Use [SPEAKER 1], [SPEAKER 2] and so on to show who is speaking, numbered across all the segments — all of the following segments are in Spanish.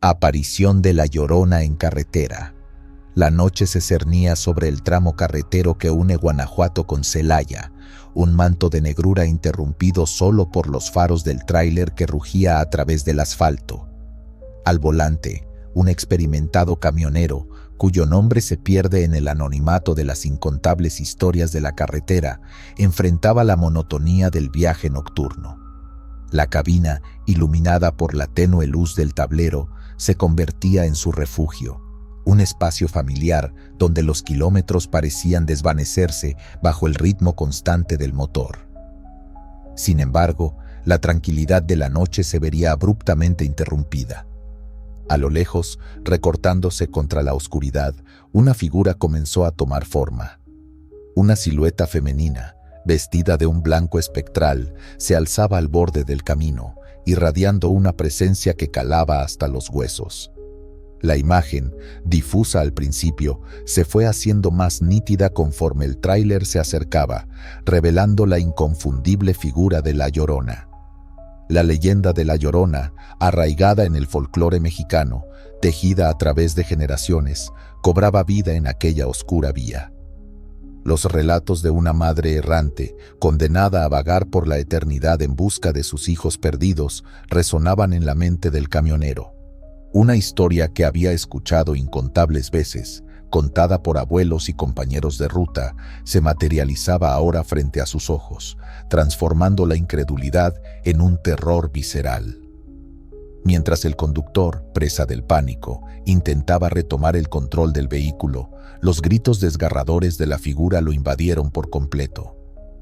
[SPEAKER 1] Aparición de la Llorona en carretera. La noche se cernía sobre el tramo carretero que une Guanajuato con Celaya, un manto de negrura interrumpido solo por los faros del tráiler que rugía a través del asfalto. Al volante, un experimentado camionero, cuyo nombre se pierde en el anonimato de las incontables historias de la carretera, enfrentaba la monotonía del viaje nocturno. La cabina, iluminada por la tenue luz del tablero, se convertía en su refugio, un espacio familiar donde los kilómetros parecían desvanecerse bajo el ritmo constante del motor. Sin embargo, la tranquilidad de la noche se vería abruptamente interrumpida. A lo lejos, recortándose contra la oscuridad, una figura comenzó a tomar forma. Una silueta femenina, vestida de un blanco espectral, se alzaba al borde del camino, irradiando una presencia que calaba hasta los huesos. La imagen, difusa al principio, se fue haciendo más nítida conforme el tráiler se acercaba, revelando la inconfundible figura de La Llorona. La leyenda de La Llorona, arraigada en el folclore mexicano, tejida a través de generaciones, cobraba vida en aquella oscura vía. Los relatos de una madre errante, condenada a vagar por la eternidad en busca de sus hijos perdidos, resonaban en la mente del camionero. Una historia que había escuchado incontables veces, contada por abuelos y compañeros de ruta, se materializaba ahora frente a sus ojos, transformando la incredulidad en un terror visceral. Mientras el conductor, presa del pánico, intentaba retomar el control del vehículo, los gritos desgarradores de la figura lo invadieron por completo.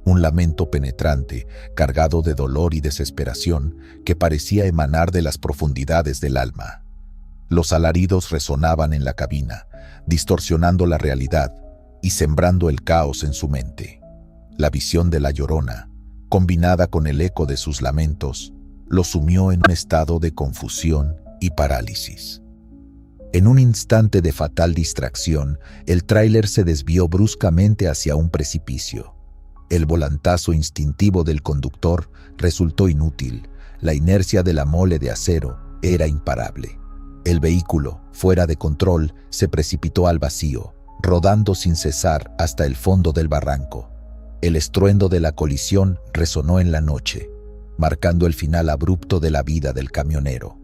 [SPEAKER 1] Un lamento penetrante, cargado de dolor y desesperación, que parecía emanar de las profundidades del alma. Los alaridos resonaban en la cabina, distorsionando la realidad y sembrando el caos en su mente. La visión de La Llorona, combinada con el eco de sus lamentos, lo sumió en un estado de confusión y parálisis. En un instante de fatal distracción, el tráiler se desvió bruscamente hacia un precipicio. El volantazo instintivo del conductor resultó inútil. La inercia de la mole de acero era imparable. El vehículo, fuera de control, se precipitó al vacío, rodando sin cesar hasta el fondo del barranco. El estruendo de la colisión resonó en la noche, marcando el final abrupto de la vida del camionero.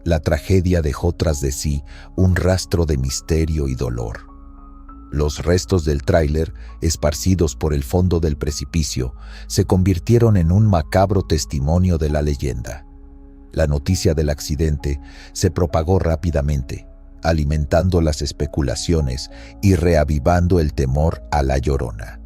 [SPEAKER 1] La tragedia dejó tras de sí un rastro de misterio y dolor. Los restos del tráiler, esparcidos por el fondo del precipicio, se convirtieron en un macabro testimonio de la leyenda. La noticia del accidente se propagó rápidamente, alimentando las especulaciones y reavivando el temor a La Llorona.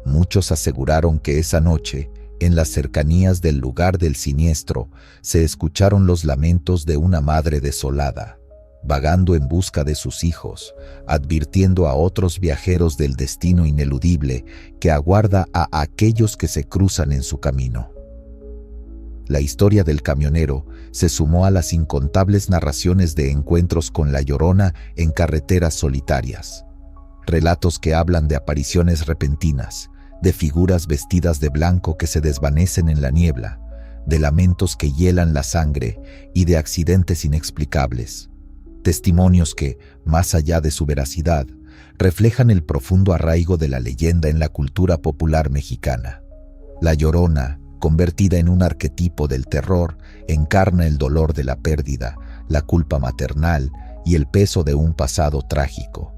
[SPEAKER 1] Muchos aseguraron que esa noche, en las cercanías del lugar del siniestro, se escucharon los lamentos de una madre desolada, vagando en busca de sus hijos, advirtiendo a otros viajeros del destino ineludible que aguarda a aquellos que se cruzan en su camino. La historia del camionero se sumó a las incontables narraciones de encuentros con La Llorona en carreteras solitarias. Relatos que hablan de apariciones repentinas, de figuras vestidas de blanco que se desvanecen en la niebla, de lamentos que hielan la sangre y de accidentes inexplicables. Testimonios que, más allá de su veracidad, reflejan el profundo arraigo de la leyenda en la cultura popular mexicana. La Llorona, convertida en un arquetipo del terror, encarna el dolor de la pérdida, la culpa maternal y el peso de un pasado trágico.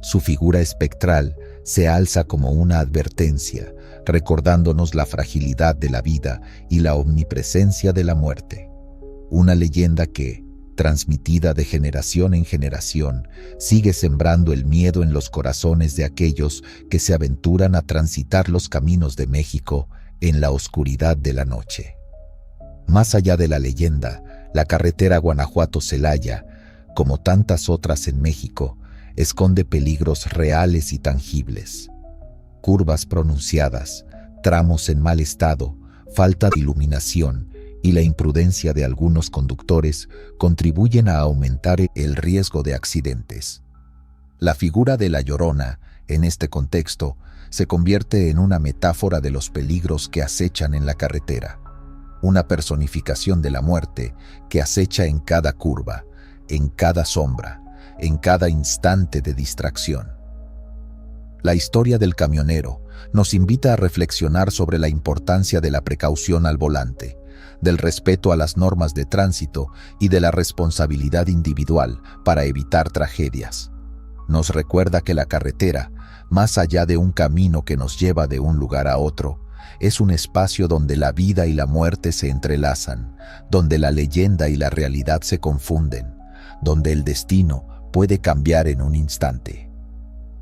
[SPEAKER 1] Su figura espectral se alza como una advertencia, recordándonos la fragilidad de la vida y la omnipresencia de la muerte. Una leyenda que, transmitida de generación en generación, sigue sembrando el miedo en los corazones de aquellos que se aventuran a transitar los caminos de México en la oscuridad de la noche. Más allá de la leyenda, la carretera Guanajuato-Celaya, como tantas otras en México, esconde peligros reales y tangibles. Curvas pronunciadas, tramos en mal estado, falta de iluminación y la imprudencia de algunos conductores contribuyen a aumentar el riesgo de accidentes. La figura de La Llorona, en este contexto, se convierte en una metáfora de los peligros que acechan en la carretera, una personificación de la muerte que acecha en cada curva, en cada sombra, en cada instante de distracción. La historia del camionero nos invita a reflexionar sobre la importancia de la precaución al volante, del respeto a las normas de tránsito y de la responsabilidad individual para evitar tragedias. Nos recuerda que la carretera, más allá de un camino que nos lleva de un lugar a otro, es un espacio donde la vida y la muerte se entrelazan, donde la leyenda y la realidad se confunden, donde el destino puede cambiar en un instante.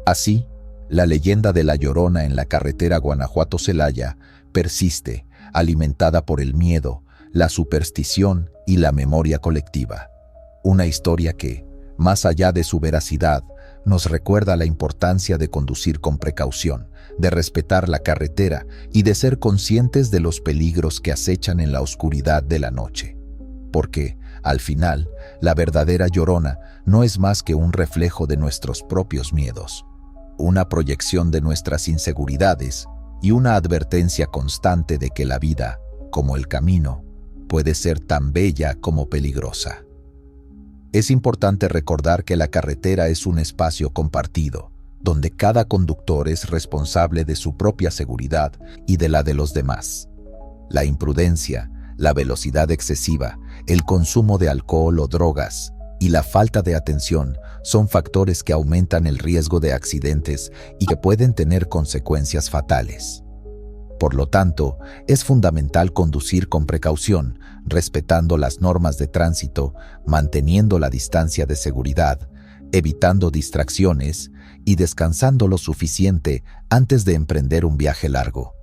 [SPEAKER 1] Así, la leyenda de La Llorona en la carretera Guanajuato-Celaya persiste, alimentada por el miedo, la superstición y la memoria colectiva. Una historia que, más allá de su veracidad, nos recuerda la importancia de conducir con precaución, de respetar la carretera y de ser conscientes de los peligros que acechan en la oscuridad de la noche. Porque, al final, la verdadera Llorona no es más que un reflejo de nuestros propios miedos, una proyección de nuestras inseguridades y una advertencia constante de que la vida, como el camino, puede ser tan bella como peligrosa. Es importante recordar que la carretera es un espacio compartido, donde cada conductor es responsable de su propia seguridad y de la de los demás. La imprudencia, la velocidad excesiva, el consumo de alcohol o drogas y la falta de atención son factores que aumentan el riesgo de accidentes y que pueden tener consecuencias fatales. Por lo tanto, es fundamental conducir con precaución, respetando las normas de tránsito, manteniendo la distancia de seguridad, evitando distracciones y descansando lo suficiente antes de emprender un viaje largo.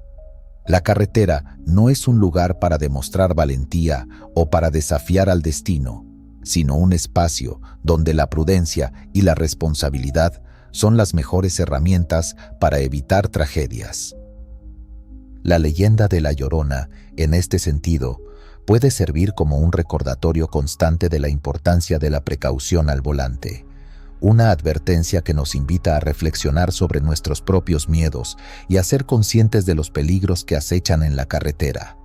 [SPEAKER 1] La carretera no es un lugar para demostrar valentía o para desafiar al destino, sino un espacio donde la prudencia y la responsabilidad son las mejores herramientas para evitar tragedias. La leyenda de La Llorona, en este sentido, puede servir como un recordatorio constante de la importancia de la precaución al volante, una advertencia que nos invita a reflexionar sobre nuestros propios miedos y a ser conscientes de los peligros que acechan en la carretera.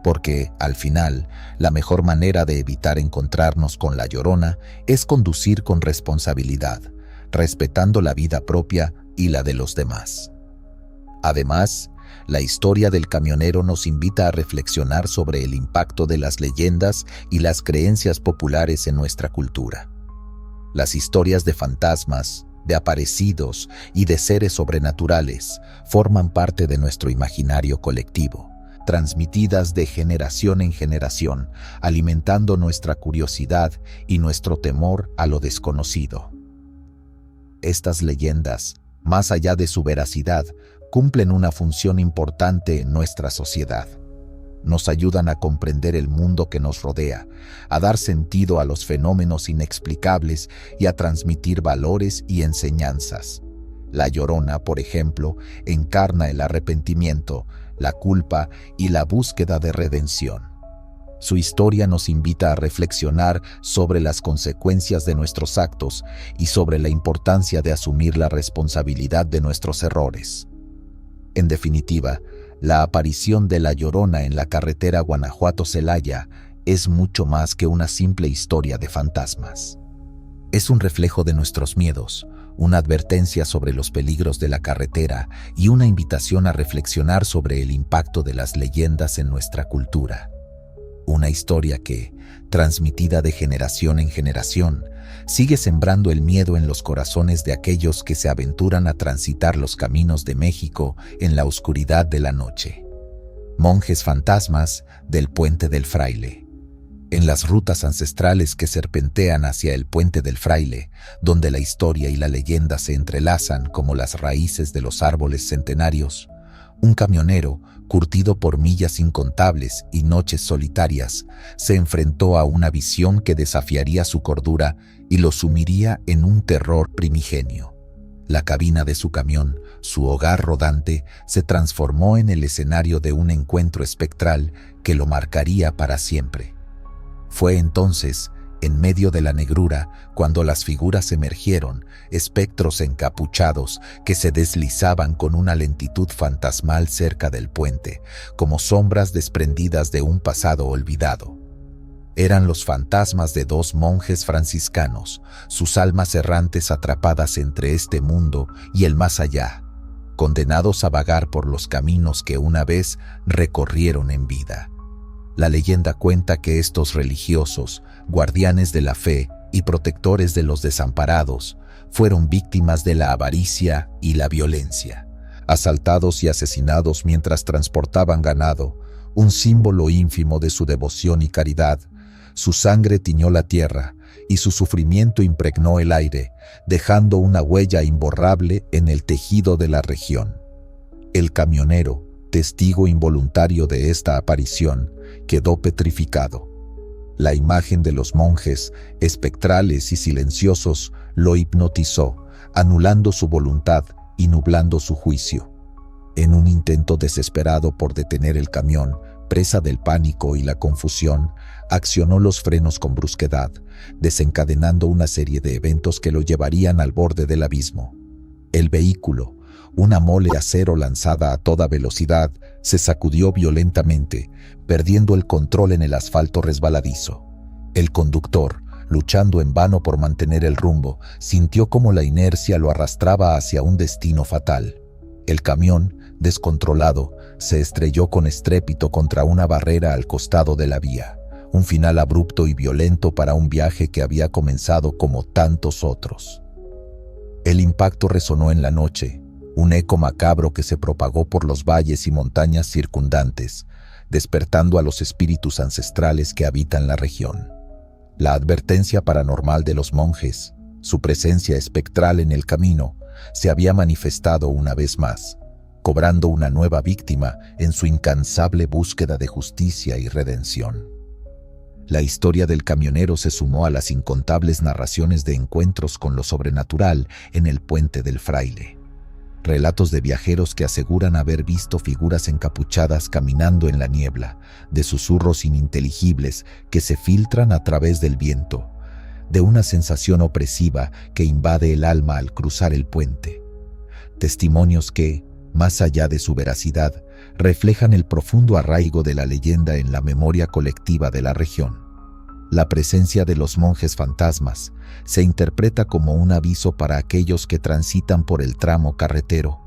[SPEAKER 1] Porque, al final, la mejor manera de evitar encontrarnos con La Llorona es conducir con responsabilidad, respetando la vida propia y la de los demás. Además, la historia del camionero nos invita a reflexionar sobre el impacto de las leyendas y las creencias populares en nuestra cultura. Las historias de fantasmas, de aparecidos y de seres sobrenaturales forman parte de nuestro imaginario colectivo, transmitidas de generación en generación, alimentando nuestra curiosidad y nuestro temor a lo desconocido. Estas leyendas, más allá de su veracidad, cumplen una función importante en nuestra sociedad. Nos ayudan a comprender el mundo que nos rodea, a dar sentido a los fenómenos inexplicables y a transmitir valores y enseñanzas. La Llorona, por ejemplo, encarna el arrepentimiento, la culpa y la búsqueda de redención. Su historia nos invita a reflexionar sobre las consecuencias de nuestros actos y sobre la importancia de asumir la responsabilidad de nuestros errores. En definitiva, la aparición de La Llorona en la carretera Guanajuato-Celaya es mucho más que una simple historia de fantasmas. Es un reflejo de nuestros miedos, una advertencia sobre los peligros de la carretera y una invitación a reflexionar sobre el impacto de las leyendas en nuestra cultura. Una historia que, transmitida de generación en generación, sigue sembrando el miedo en los corazones de aquellos que se aventuran a transitar los caminos de México en la oscuridad de la noche. Monjes fantasmas del Puente del Fraile. En las rutas ancestrales que serpentean hacia el Puente del Fraile, donde la historia y la leyenda se entrelazan como las raíces de los árboles centenarios, un camionero, curtido por millas incontables y noches solitarias, se enfrentó a una visión que desafiaría su cordura y lo sumiría en un terror primigenio. La cabina de su camión, su hogar rodante, se transformó en el escenario de un encuentro espectral que lo marcaría para siempre. Fue entonces, en medio de la negrura, cuando las figuras emergieron, espectros encapuchados que se deslizaban con una lentitud fantasmal cerca del puente, como sombras desprendidas de un pasado olvidado. Eran los fantasmas de dos monjes franciscanos, sus almas errantes atrapadas entre este mundo y el más allá, condenados a vagar por los caminos que una vez recorrieron en vida. La leyenda cuenta que estos religiosos, guardianes de la fe y protectores de los desamparados, fueron víctimas de la avaricia y la violencia, asaltados y asesinados mientras transportaban ganado, un símbolo ínfimo de su devoción y caridad. Su sangre tiñó la tierra y su sufrimiento impregnó el aire, dejando una huella imborrable en el tejido de la región. El camionero, testigo involuntario de esta aparición, quedó petrificado. La imagen de los monjes, espectrales y silenciosos, lo hipnotizó, anulando su voluntad y nublando su juicio. En un intento desesperado por detener el camión, presa del pánico y la confusión, accionó los frenos con brusquedad, desencadenando una serie de eventos que lo llevarían al borde del abismo. El vehículo, una mole de acero lanzada a toda velocidad, se sacudió violentamente, perdiendo el control en el asfalto resbaladizo. El conductor, luchando en vano por mantener el rumbo, sintió como la inercia lo arrastraba hacia un destino fatal. El camión, descontrolado, se estrelló con estrépito contra una barrera al costado de la vía, un final abrupto y violento para un viaje que había comenzado como tantos otros. El impacto resonó en la noche, un eco macabro que se propagó por los valles y montañas circundantes, despertando a los espíritus ancestrales que habitan la región. La advertencia paranormal de los monjes, su presencia espectral en el camino, se había manifestado una vez más, cobrando una nueva víctima en su incansable búsqueda de justicia y redención. La historia del camionero se sumó a las incontables narraciones de encuentros con lo sobrenatural en el Puente del Fraile. Relatos de viajeros que aseguran haber visto figuras encapuchadas caminando en la niebla, de susurros ininteligibles que se filtran a través del viento, de una sensación opresiva que invade el alma al cruzar el puente. Testimonios que, más allá de su veracidad, reflejan el profundo arraigo de la leyenda en la memoria colectiva de la región. La presencia de los monjes fantasmas se interpreta como un aviso para aquellos que transitan por el tramo carretero,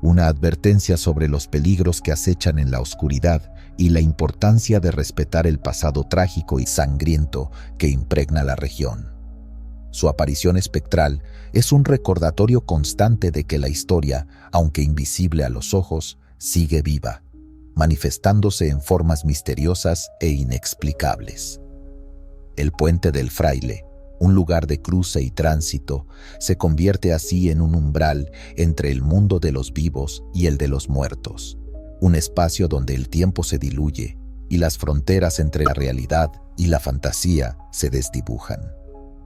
[SPEAKER 1] una advertencia sobre los peligros que acechan en la oscuridad y la importancia de respetar el pasado trágico y sangriento que impregna la región. Su aparición espectral es un recordatorio constante de que la historia, aunque invisible a los ojos, sigue viva, manifestándose en formas misteriosas e inexplicables. El Puente del Fraile, un lugar de cruce y tránsito, se convierte así en un umbral entre el mundo de los vivos y el de los muertos, un espacio donde el tiempo se diluye y las fronteras entre la realidad y la fantasía se desdibujan.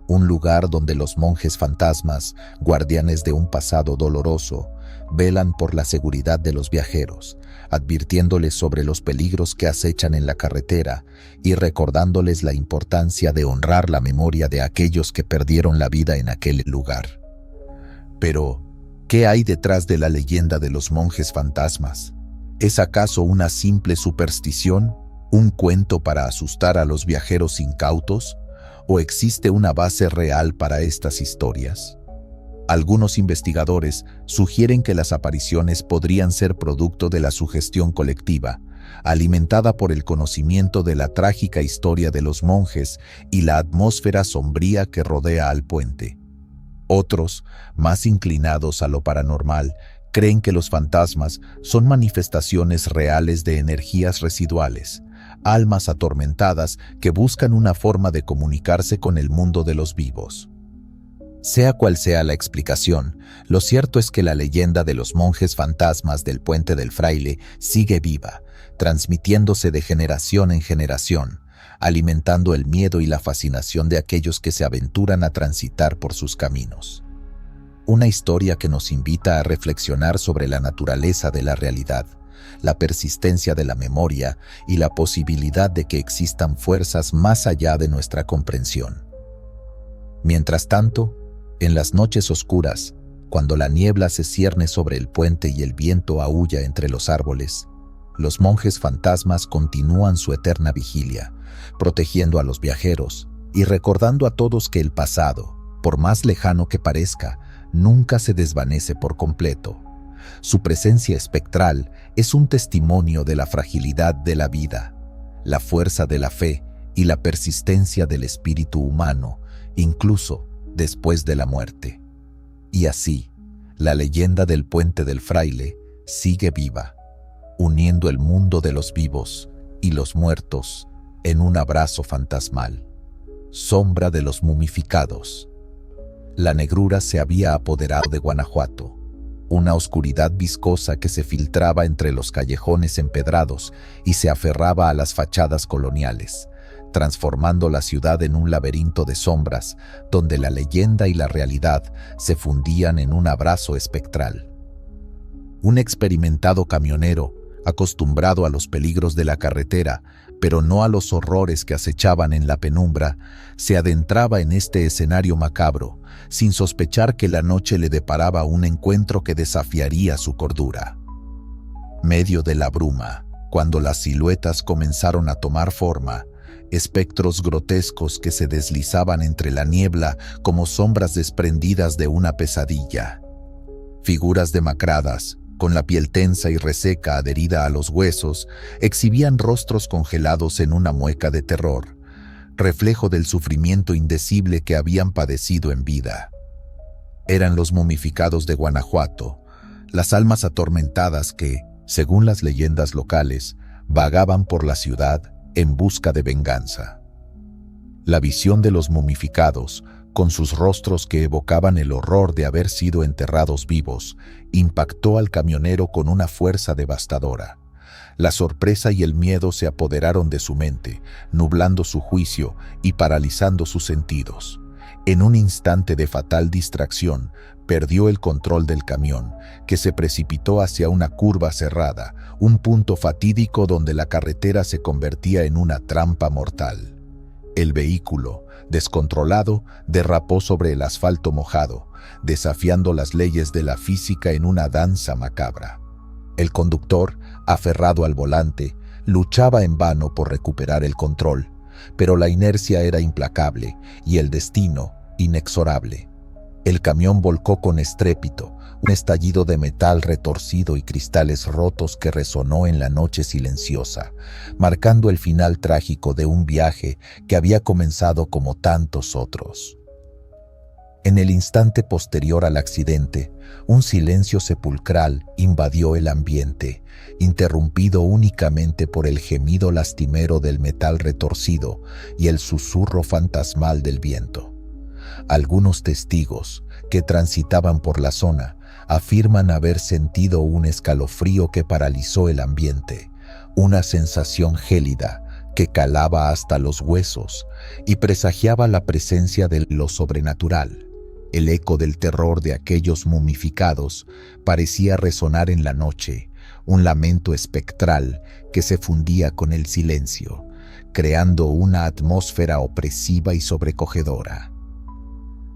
[SPEAKER 1] Un lugar donde los monjes fantasmas, guardianes de un pasado doloroso, velan por la seguridad de los viajeros, advirtiéndoles sobre los peligros que acechan en la carretera y recordándoles la importancia de honrar la memoria de aquellos que perdieron la vida en aquel lugar. Pero, ¿qué hay detrás de la leyenda de los monjes fantasmas? ¿Es acaso una simple superstición, un cuento para asustar a los viajeros incautos? ¿O existe una base real para estas historias? Algunos investigadores sugieren que las apariciones podrían ser producto de la sugestión colectiva, alimentada por el conocimiento de la trágica historia de los monjes y la atmósfera sombría que rodea al puente. Otros, más inclinados a lo paranormal, creen que los fantasmas son manifestaciones reales de energías residuales, almas atormentadas que buscan una forma de comunicarse con el mundo de los vivos. Sea cual sea la explicación, lo cierto es que la leyenda de los monjes fantasmas del Puente del Fraile sigue viva, transmitiéndose de generación en generación, alimentando el miedo y la fascinación de aquellos que se aventuran a transitar por sus caminos. Una historia que nos invita a reflexionar sobre la naturaleza de la realidad, la persistencia de la memoria y la posibilidad de que existan fuerzas más allá de nuestra comprensión. Mientras tanto, en las noches oscuras, cuando la niebla se cierne sobre el puente y el viento aúlla entre los árboles, los monjes fantasmas continúan su eterna vigilia, protegiendo a los viajeros y recordando a todos que el pasado, por más lejano que parezca, nunca se desvanece por completo. Su presencia espectral es un testimonio de la fragilidad de la vida, la fuerza de la fe y la persistencia del espíritu humano, incluso después de la muerte. Y así, la leyenda del Puente del Fraile sigue viva, uniendo el mundo de los vivos y los muertos en un abrazo fantasmal. Sombra de los mumificados. La negrura se había apoderado de Guanajuato, una oscuridad viscosa que se filtraba entre los callejones empedrados y se aferraba a las fachadas coloniales, transformando la ciudad en un laberinto de sombras donde la leyenda y la realidad se fundían en un abrazo espectral. Un experimentado camionero, acostumbrado a los peligros de la carretera, pero no a los horrores que acechaban en la penumbra, se adentraba en este escenario macabro, sin sospechar que la noche le deparaba un encuentro que desafiaría su cordura. Medio de la bruma, cuando las siluetas comenzaron a tomar forma, espectros grotescos que se deslizaban entre la niebla como sombras desprendidas de una pesadilla. Figuras demacradas, con la piel tensa y reseca adherida a los huesos, exhibían rostros congelados en una mueca de terror, reflejo del sufrimiento indecible que habían padecido en vida. Eran los momificados de Guanajuato, las almas atormentadas que, según las leyendas locales, vagaban por la ciudad en busca de venganza. La visión de los momificados, con sus rostros que evocaban el horror de haber sido enterrados vivos, impactó al camionero con una fuerza devastadora. La sorpresa y el miedo se apoderaron de su mente, nublando su juicio y paralizando sus sentidos. En un instante de fatal distracción, perdió el control del camión, que se precipitó hacia una curva cerrada, un punto fatídico donde la carretera se convertía en una trampa mortal. El vehículo, descontrolado, derrapó sobre el asfalto mojado, desafiando las leyes de la física en una danza macabra. El conductor, aferrado al volante, luchaba en vano por recuperar el control, pero la inercia era implacable y el destino inexorable. El camión volcó con estrépito, un estallido de metal retorcido y cristales rotos que resonó en la noche silenciosa, marcando el final trágico de un viaje que había comenzado como tantos otros. En el instante posterior al accidente, un silencio sepulcral invadió el ambiente, interrumpido únicamente por el gemido lastimero del metal retorcido y el susurro fantasmal del viento. Algunos testigos que transitaban por la zona afirman haber sentido un escalofrío que paralizó el ambiente, una sensación gélida que calaba hasta los huesos y presagiaba la presencia de lo sobrenatural. El eco del terror de aquellos momificados parecía resonar en la noche, un lamento espectral que se fundía con el silencio, creando una atmósfera opresiva y sobrecogedora.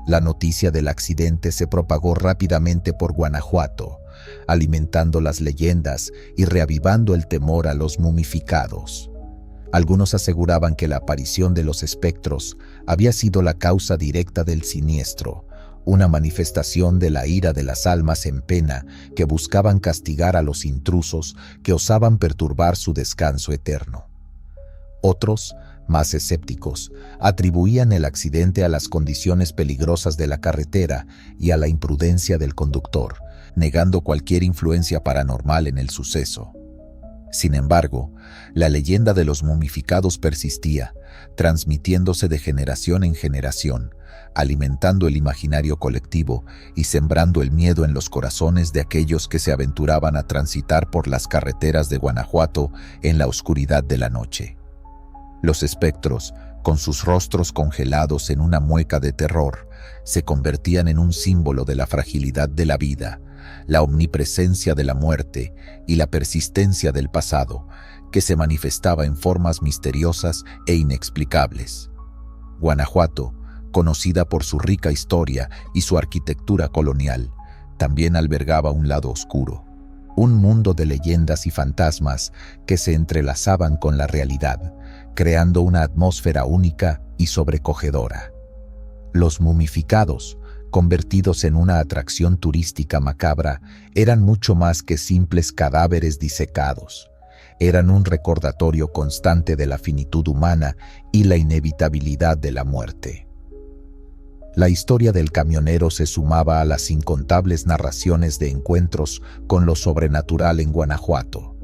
[SPEAKER 1] La noticia del accidente se propagó rápidamente por Guanajuato, alimentando las leyendas y reavivando el temor a los momificados. Algunos aseguraban que la aparición de los espectros había sido la causa directa del siniestro, una manifestación de la ira de las almas en pena que buscaban castigar a los intrusos que osaban perturbar su descanso eterno. Otros, más escépticos, atribuían el accidente a las condiciones peligrosas de la carretera y a la imprudencia del conductor, negando cualquier influencia paranormal en el suceso. Sin embargo, la leyenda de los momificados persistía, transmitiéndose de generación en generación, alimentando el imaginario colectivo y sembrando el miedo en los corazones de aquellos que se aventuraban a transitar por las carreteras de Guanajuato en la oscuridad de la noche. Los espectros, con sus rostros congelados en una mueca de terror, se convertían en un símbolo de la fragilidad de la vida, la omnipresencia de la muerte y la persistencia del pasado, que se manifestaba en formas misteriosas e inexplicables. Guanajuato, conocida por su rica historia y su arquitectura colonial, también albergaba un lado oscuro. un mundo de leyendas y fantasmas que se entrelazaban con la realidad, creando una atmósfera única y sobrecogedora. Los momificados, convertidos en una atracción turística macabra, eran mucho más que simples cadáveres disecados. Eran un recordatorio constante de la finitud humana y la inevitabilidad de la muerte. La historia del camionero se sumaba a las incontables narraciones de encuentros con lo sobrenatural en Guanajuato.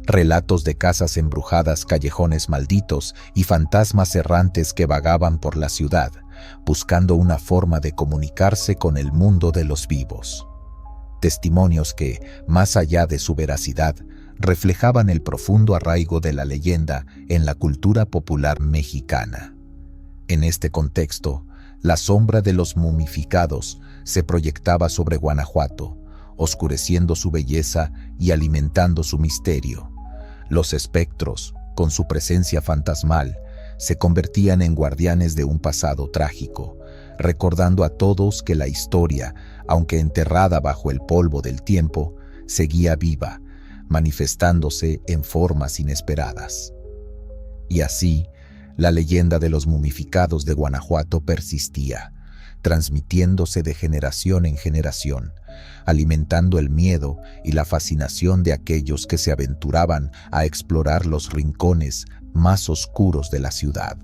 [SPEAKER 1] Relatos de casas embrujadas, callejones malditos y fantasmas errantes que vagaban por la ciudad, buscando una forma de comunicarse con el mundo de los vivos. Testimonios que, más allá de su veracidad, reflejaban el profundo arraigo de la leyenda en la cultura popular mexicana. En este contexto, la sombra de los momificados se proyectaba sobre Guanajuato, oscureciendo su belleza y alimentando su misterio. Los espectros, con su presencia fantasmal, se convertían en guardianes de un pasado trágico, recordando a todos que la historia, aunque enterrada bajo el polvo del tiempo, seguía viva, manifestándose en formas inesperadas. Y así, la leyenda de los momificados de Guanajuato persistía, transmitiéndose de generación en generación, alimentando el miedo y la fascinación de aquellos que se aventuraban a explorar los rincones más oscuros de la ciudad.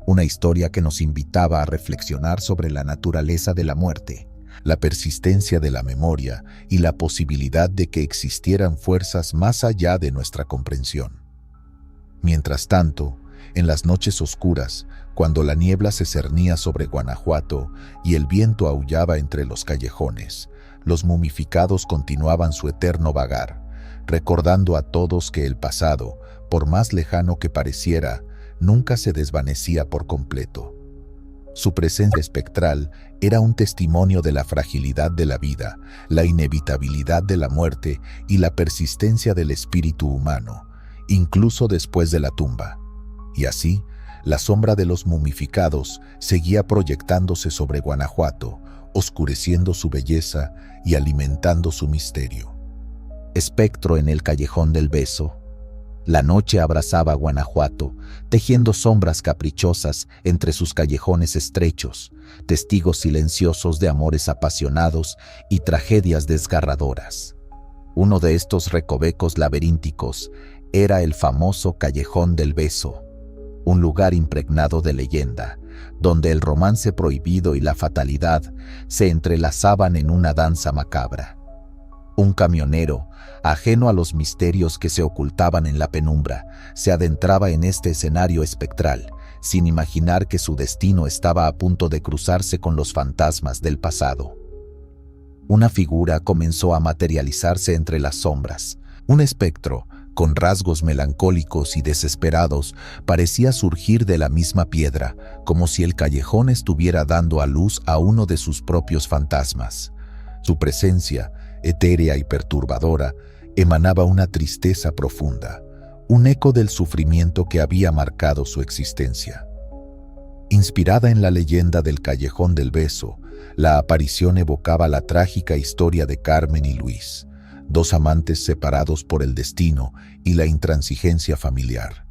[SPEAKER 1] Una historia que nos invitaba a reflexionar sobre la naturaleza de la muerte, la persistencia de la memoria y la posibilidad de que existieran fuerzas más allá de nuestra comprensión. Mientras tanto, en las noches oscuras, cuando la niebla se cernía sobre Guanajuato y el viento aullaba entre los callejones, los momificados continuaban su eterno vagar, recordando a todos que el pasado, por más lejano que pareciera, nunca se desvanecía por completo. Su presencia espectral era un testimonio de la fragilidad de la vida, la inevitabilidad de la muerte y la persistencia del espíritu humano, incluso después de la tumba. Y así, la sombra de los momificados seguía proyectándose sobre Guanajuato, oscureciendo su belleza y alimentando su misterio. Espectro en el Callejón del Beso. La noche abrazaba Guanajuato, tejiendo sombras caprichosas entre sus callejones estrechos, testigos silenciosos de amores apasionados y tragedias desgarradoras. Uno de estos recovecos laberínticos era el famoso Callejón del Beso, un lugar impregnado de leyenda, donde el romance prohibido y la fatalidad se entrelazaban en una danza macabra. Un camionero, ajeno a los misterios que se ocultaban en la penumbra, se adentraba en este escenario espectral, sin imaginar que su destino estaba a punto de cruzarse con los fantasmas del pasado. Una figura comenzó a materializarse entre las sombras. Un espectro, con rasgos melancólicos y desesperados, parecía surgir de la misma piedra, como si el callejón estuviera dando a luz a uno de sus propios fantasmas. Su presencia, etérea y perturbadora, emanaba una tristeza profunda, un eco del sufrimiento que había marcado su existencia. Inspirada en la leyenda del Callejón del Beso, la aparición evocaba la trágica historia de Carmen y Luis, dos amantes separados por el destino y la intransigencia familiar.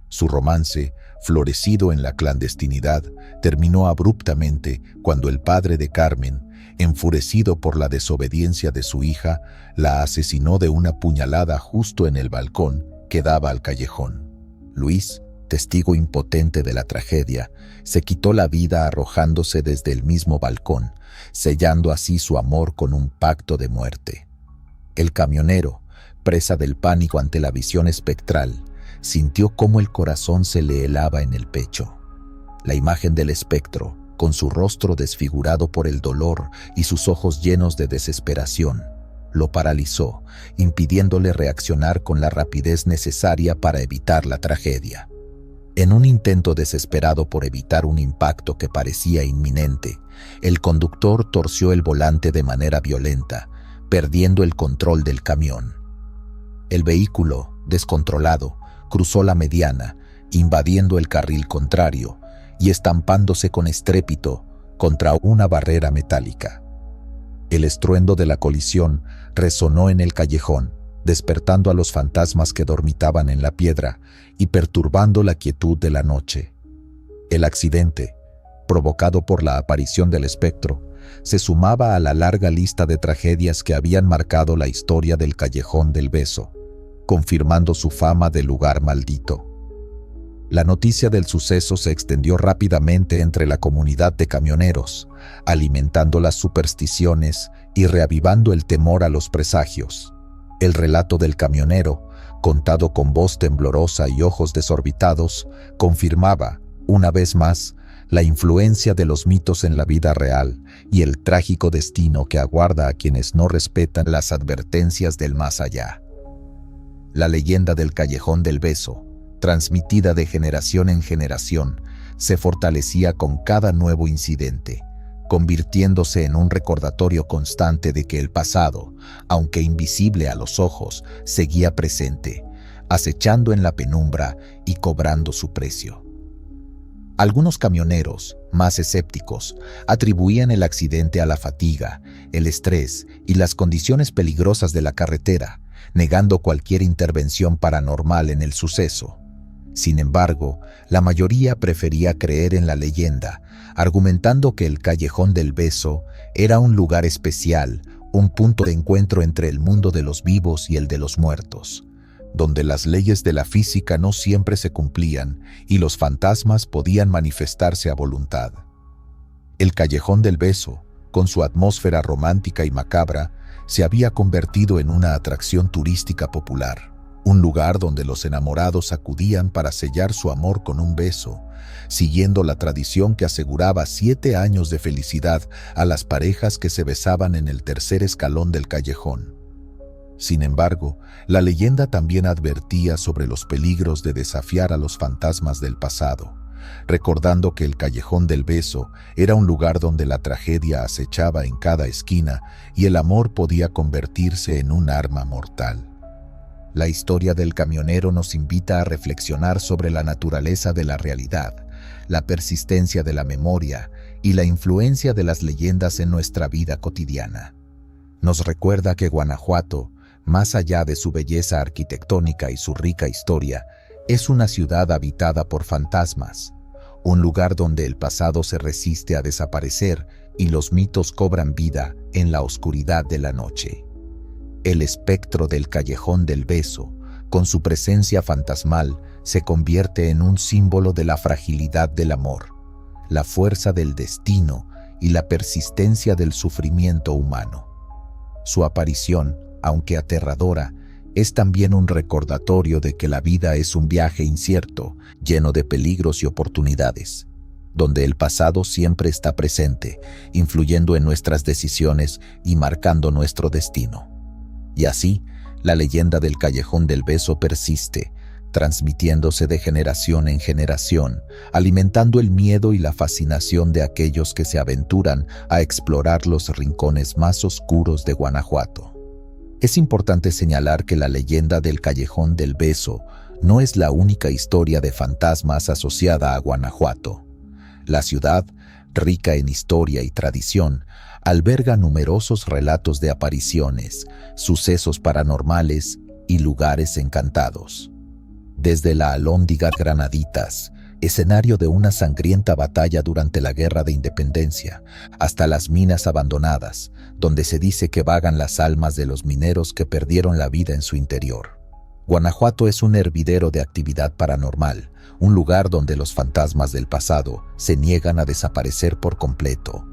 [SPEAKER 1] Su romance, florecido en la clandestinidad, terminó abruptamente cuando el padre de Carmen, enfurecido por la desobediencia de su hija, la asesinó de una puñalada justo en el balcón que daba al callejón. Luis, testigo impotente de la tragedia, se quitó la vida arrojándose desde el mismo balcón, sellando así su amor con un pacto de muerte. El camionero, presa del pánico ante la visión espectral, sintió cómo el corazón se le helaba en el pecho. La imagen del espectro, con su rostro desfigurado por el dolor y sus ojos llenos de desesperación, lo paralizó, impidiéndole reaccionar con la rapidez necesaria para evitar la tragedia. En un intento desesperado por evitar un impacto que parecía inminente, el conductor torció el volante de manera violenta, perdiendo el control del camión. El vehículo, descontrolado, cruzó la mediana, invadiendo el carril contrario y estampándose con estrépito contra una barrera metálica. El estruendo de la colisión resonó en el callejón, despertando a los fantasmas que dormitaban en la piedra y perturbando la quietud de la noche. El accidente, provocado por la aparición del espectro, se sumaba a la larga lista de tragedias que habían marcado la historia del Callejón del Beso, confirmando su fama de lugar maldito. La noticia del suceso se extendió rápidamente entre la comunidad de camioneros, alimentando las supersticiones y reavivando el temor a los presagios. El relato del camionero, contado con voz temblorosa y ojos desorbitados, confirmaba, una vez más, la influencia de los mitos en la vida real y el trágico destino que aguarda a quienes no respetan las advertencias del más allá. La leyenda del Callejón del Beso, transmitida de generación en generación, se fortalecía con cada nuevo incidente, convirtiéndose en un recordatorio constante de que el pasado, aunque invisible a los ojos, seguía presente, acechando en la penumbra y cobrando su precio. Algunos camioneros, más escépticos, atribuían el accidente a la fatiga, el estrés y las condiciones peligrosas de la carretera, negando cualquier intervención paranormal en el suceso. Sin embargo, la mayoría prefería creer en la leyenda, argumentando que el Callejón del Beso era un lugar especial, un punto de encuentro entre el mundo de los vivos y el de los muertos, donde las leyes de la física no siempre se cumplían y los fantasmas podían manifestarse a voluntad. El Callejón del Beso, con su atmósfera romántica y macabra, se había convertido en una atracción turística popular, un lugar donde los enamorados acudían para sellar su amor con un beso, siguiendo la tradición que aseguraba 7 años de felicidad a las parejas que se besaban en el tercer escalón del callejón. Sin embargo, la leyenda también advertía sobre los peligros de desafiar a los fantasmas del pasado, recordando que el Callejón del Beso era un lugar donde la tragedia acechaba en cada esquina y el amor podía convertirse en un arma mortal. La historia del camionero nos invita a reflexionar sobre la naturaleza de la realidad, la persistencia de la memoria y la influencia de las leyendas en nuestra vida cotidiana. Nos recuerda que Guanajuato, más allá de su belleza arquitectónica y su rica historia, es una ciudad habitada por fantasmas, un lugar donde el pasado se resiste a desaparecer y los mitos cobran vida en la oscuridad de la noche. El espectro del Callejón del Beso, con su presencia fantasmal, se convierte en un símbolo de la fragilidad del amor, la fuerza del destino y la persistencia del sufrimiento humano. Su aparición, aunque aterradora, es también un recordatorio de que la vida es un viaje incierto, lleno de peligros y oportunidades, donde el pasado siempre está presente, influyendo en nuestras decisiones y marcando nuestro destino. Y así, la leyenda del Callejón del Beso persiste, transmitiéndose de generación en generación, alimentando el miedo y la fascinación de aquellos que se aventuran a explorar los rincones más oscuros de Guanajuato. Es importante señalar que la leyenda del Callejón del Beso no es la única historia de fantasmas asociada a Guanajuato. La ciudad, rica en historia y tradición, alberga numerosos relatos de apariciones, sucesos paranormales y lugares encantados. Desde la Alhóndiga Granaditas, escenario de una sangrienta batalla durante la Guerra de Independencia, hasta las minas abandonadas, donde se dice que vagan las almas de los mineros que perdieron la vida en su interior. Guanajuato es un hervidero de actividad paranormal, un lugar donde los fantasmas del pasado se niegan a desaparecer por completo.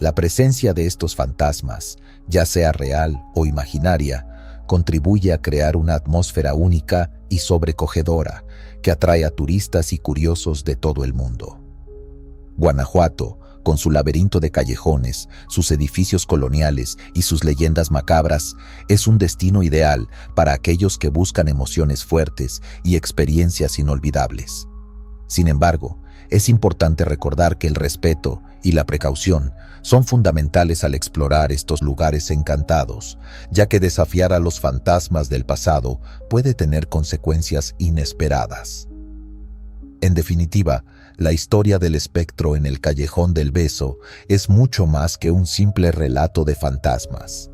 [SPEAKER 1] La presencia de estos fantasmas, ya sea real o imaginaria, contribuye a crear una atmósfera única y sobrecogedora que atrae a turistas y curiosos de todo el mundo. Guanajuato, con su laberinto de callejones, sus edificios coloniales y sus leyendas macabras, es un destino ideal para aquellos que buscan emociones fuertes y experiencias inolvidables. Sin embargo, es importante recordar que el respeto y la precaución son fundamentales al explorar estos lugares encantados, ya que desafiar a los fantasmas del pasado puede tener consecuencias inesperadas. En definitiva, La historia del espectro en el Callejón del Beso es mucho más que un simple relato de fantasmas.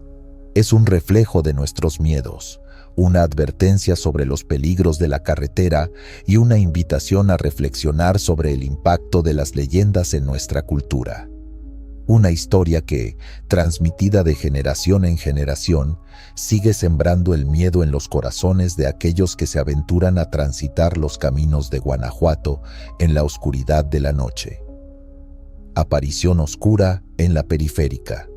[SPEAKER 1] Es un reflejo de nuestros miedos, una advertencia sobre los peligros de la carretera y una invitación a reflexionar sobre el impacto de las leyendas en nuestra cultura. Una historia que, transmitida de generación en generación, sigue sembrando el miedo en los corazones de aquellos que se aventuran a transitar los caminos de Guanajuato en la oscuridad de la noche. Aparición oscura en la periférica.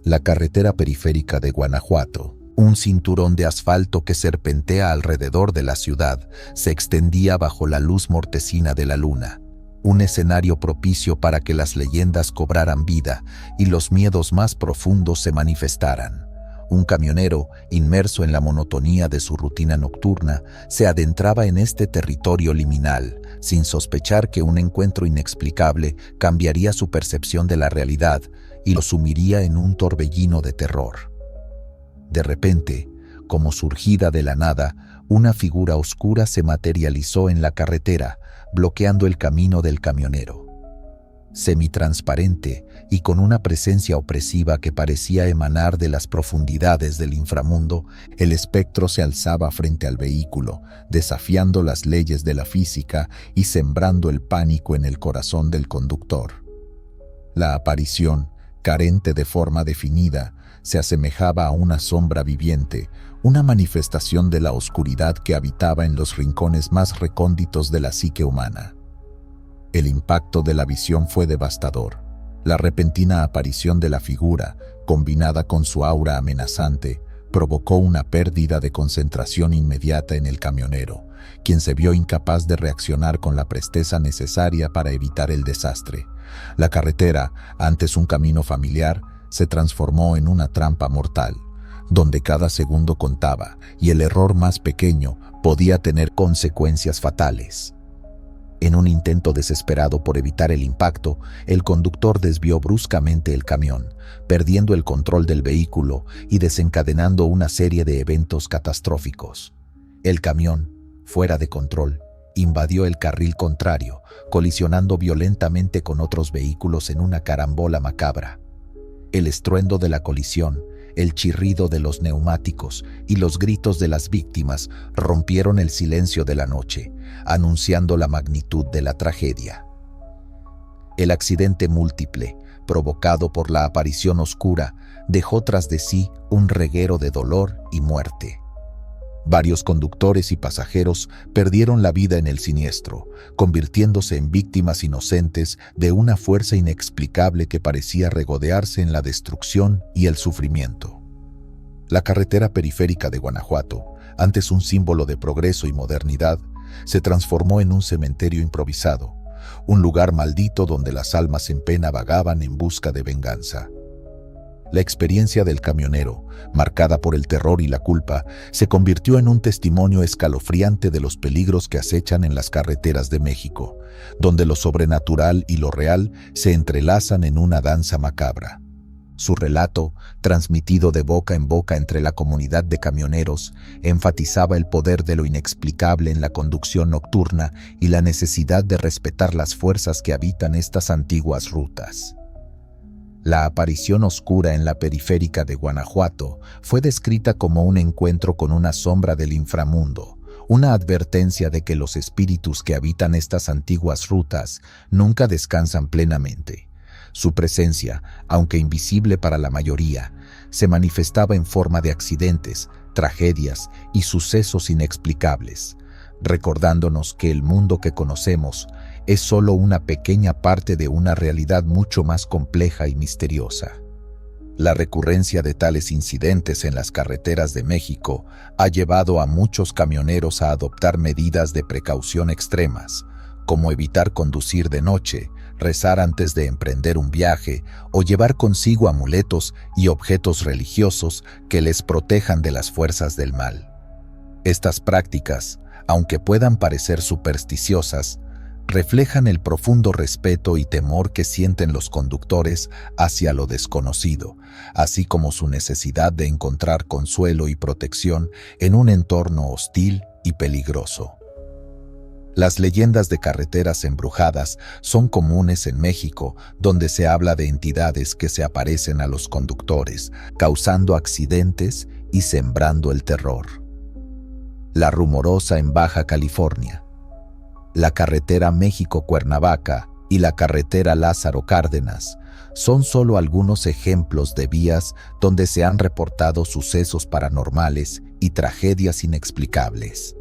[SPEAKER 1] La carretera periférica de Guanajuato, un cinturón de asfalto que serpentea alrededor de la ciudad, se extendía bajo la luz mortecina de la luna. Un escenario propicio para que las leyendas cobraran vida y los miedos más profundos se manifestaran. Un camionero, inmerso en la monotonía de su rutina nocturna, se adentraba en este territorio liminal, sin sospechar que un encuentro inexplicable cambiaría su percepción de la realidad y lo sumiría en un torbellino de terror. De repente, como surgida de la nada, una figura oscura se materializó en la carretera, bloqueando el camino del camionero. Semitransparente y con una presencia opresiva que parecía emanar de las profundidades del inframundo, el espectro se alzaba frente al vehículo, desafiando las leyes de la física y sembrando el pánico en el corazón del conductor. La aparición, carente de forma definida, se asemejaba a una sombra viviente, una manifestación de la oscuridad que habitaba en los rincones más recónditos de la psique humana. El impacto de la visión fue devastador. La repentina aparición de la figura, combinada con su aura amenazante, provocó una pérdida de concentración inmediata en el camionero, quien se vio incapaz de reaccionar con la presteza necesaria para evitar el desastre. La carretera, antes un camino familiar, se transformó en una trampa mortal, donde cada segundo contaba y el error más pequeño podía tener consecuencias fatales. En un intento desesperado por evitar el impacto, el conductor desvió bruscamente el camión, perdiendo el control del vehículo y desencadenando una serie de eventos catastróficos. El camión, fuera de control, invadió el carril contrario, colisionando violentamente con otros vehículos en una carambola macabra. El estruendo de la colisión, el chirrido de los neumáticos y los gritos de las víctimas rompieron el silencio de la noche, anunciando la magnitud de la tragedia. El accidente múltiple, provocado por la aparición oscura, dejó tras de sí un reguero de dolor y muerte. Varios conductores y pasajeros perdieron la vida en el siniestro, convirtiéndose en víctimas inocentes de una fuerza inexplicable que parecía regodearse en la destrucción y el sufrimiento. La carretera periférica de Guanajuato, antes un símbolo de progreso y modernidad, se transformó en un cementerio improvisado, un lugar maldito donde las almas en pena vagaban en busca de venganza. La experiencia del camionero, marcada por el terror y la culpa, se convirtió en un testimonio escalofriante de los peligros que acechan en las carreteras de México, donde lo sobrenatural y lo real se entrelazan en una danza macabra. Su relato, transmitido de boca en boca entre la comunidad de camioneros, enfatizaba el poder de lo inexplicable en la conducción nocturna y la necesidad de respetar las fuerzas que habitan estas antiguas rutas. La aparición oscura en la periférica de Guanajuato fue descrita como un encuentro con una sombra del inframundo, una advertencia de que los espíritus que habitan estas antiguas rutas nunca descansan plenamente. Su presencia, aunque invisible para la mayoría, se manifestaba en forma de accidentes, tragedias y sucesos inexplicables, recordándonos que el mundo que conocemos es solo una pequeña parte de una realidad mucho más compleja y misteriosa. La recurrencia de tales incidentes en las carreteras de México ha llevado a muchos camioneros a adoptar medidas de precaución extremas, como evitar conducir de noche, rezar antes de emprender un viaje o llevar consigo amuletos y objetos religiosos que les protejan de las fuerzas del mal. Estas prácticas, aunque puedan parecer supersticiosas, reflejan el profundo respeto y temor que sienten los conductores hacia lo desconocido, así como su necesidad de encontrar consuelo y protección en un entorno hostil y peligroso. Las leyendas de carreteras embrujadas son comunes en México, donde se habla de entidades que se aparecen a los conductores, causando accidentes y sembrando el terror. La Rumorosa en Baja California. La carretera México-Cuernavaca y la carretera Lázaro Cárdenas son solo algunos ejemplos de vías donde se han reportado sucesos paranormales y tragedias inexplicables.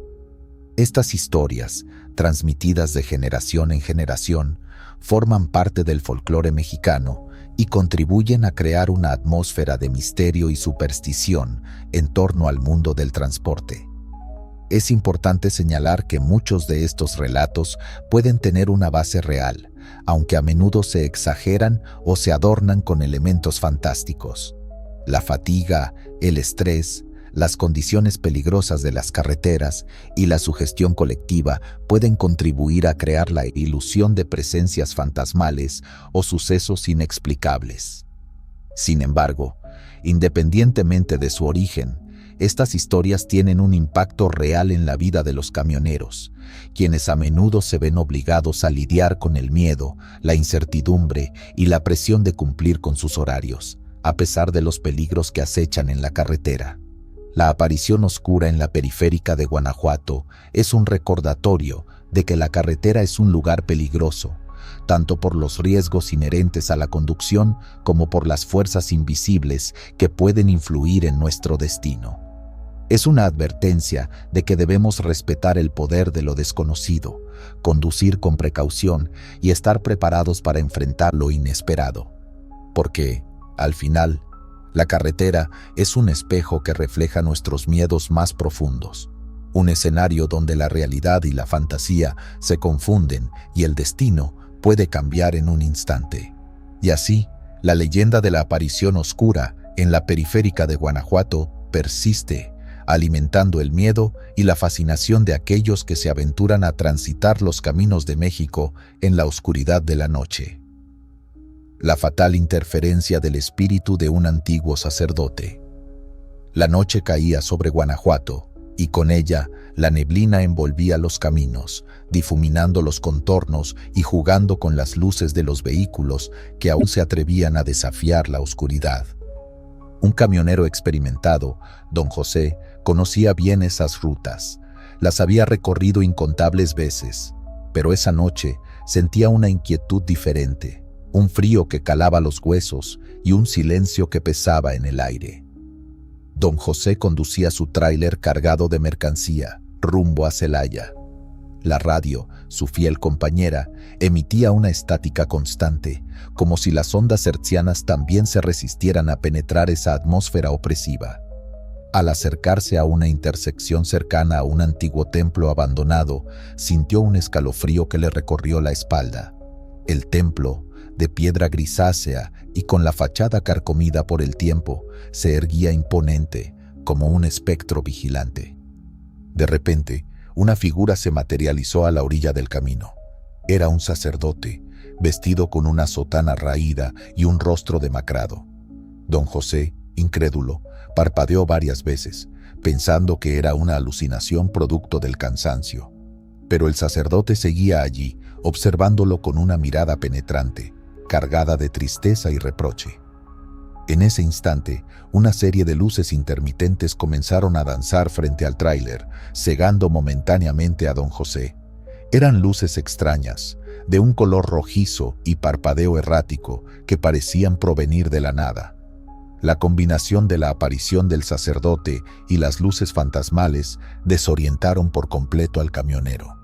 [SPEAKER 1] Estas historias, transmitidas de generación en generación, forman parte del folclore mexicano y contribuyen a crear una atmósfera de misterio y superstición en torno al mundo del transporte. Es importante señalar que muchos de estos relatos pueden tener una base real, aunque a menudo se exageran o se adornan con elementos fantásticos. La fatiga, el estrés, las condiciones peligrosas de las carreteras y la sugestión colectiva pueden contribuir a crear la ilusión de presencias fantasmales o sucesos inexplicables. Sin embargo, independientemente de su origen, estas historias tienen un impacto real en la vida de los camioneros, quienes a menudo se ven obligados a lidiar con el miedo, la incertidumbre y la presión de cumplir con sus horarios, a pesar de los peligros que acechan en la carretera. La aparición oscura en la periférica de Guanajuato es un recordatorio de que la carretera es un lugar peligroso, tanto por los riesgos inherentes a la conducción como por las fuerzas invisibles que pueden influir en nuestro destino. Es una advertencia de que debemos respetar el poder de lo desconocido, conducir con precaución y estar preparados para enfrentar lo inesperado. Porque, al final, la carretera es un espejo que refleja nuestros miedos más profundos, un escenario donde la realidad y la fantasía se confunden y el destino puede cambiar en un instante. Y así, la leyenda de la aparición oscura en la periférica de Guanajuato persiste, alimentando el miedo y la fascinación de aquellos que se aventuran a transitar los caminos de México en la oscuridad de la noche. La fatal interferencia del espíritu de un antiguo sacerdote. La noche caía sobre Guanajuato, y con ella la neblina envolvía los caminos, difuminando los contornos y jugando con las luces de los vehículos que aún se atrevían a desafiar la oscuridad. Un camionero experimentado, don José, conocía bien esas rutas. Las había recorrido incontables veces, pero esa noche sentía una inquietud diferente. Un frío que calaba los huesos y un silencio que pesaba en el aire. Don José conducía su tráiler cargado de mercancía, rumbo a Celaya. La radio, su fiel compañera, emitía una estática constante, como si las ondas hertzianas también se resistieran a penetrar esa atmósfera opresiva. Al acercarse a una intersección cercana a un antiguo templo abandonado, sintió un escalofrío que le recorrió la espalda. El templo, de piedra grisácea y con la fachada carcomida por el tiempo, se erguía imponente, como un espectro vigilante. De repente, una figura se materializó a la orilla del camino. Era un sacerdote, vestido con una sotana raída y un rostro demacrado. Don José, incrédulo, parpadeó varias veces, pensando que era una alucinación producto del cansancio. Pero el sacerdote seguía allí, observándolo con una mirada penetrante, cargada de tristeza y reproche. En ese instante, una serie de luces intermitentes comenzaron a danzar frente al tráiler, cegando momentáneamente a don José. Eran luces extrañas, de un color rojizo y parpadeo errático que parecían provenir de la nada. La combinación de la aparición del sacerdote y las luces fantasmales desorientaron por completo al camionero.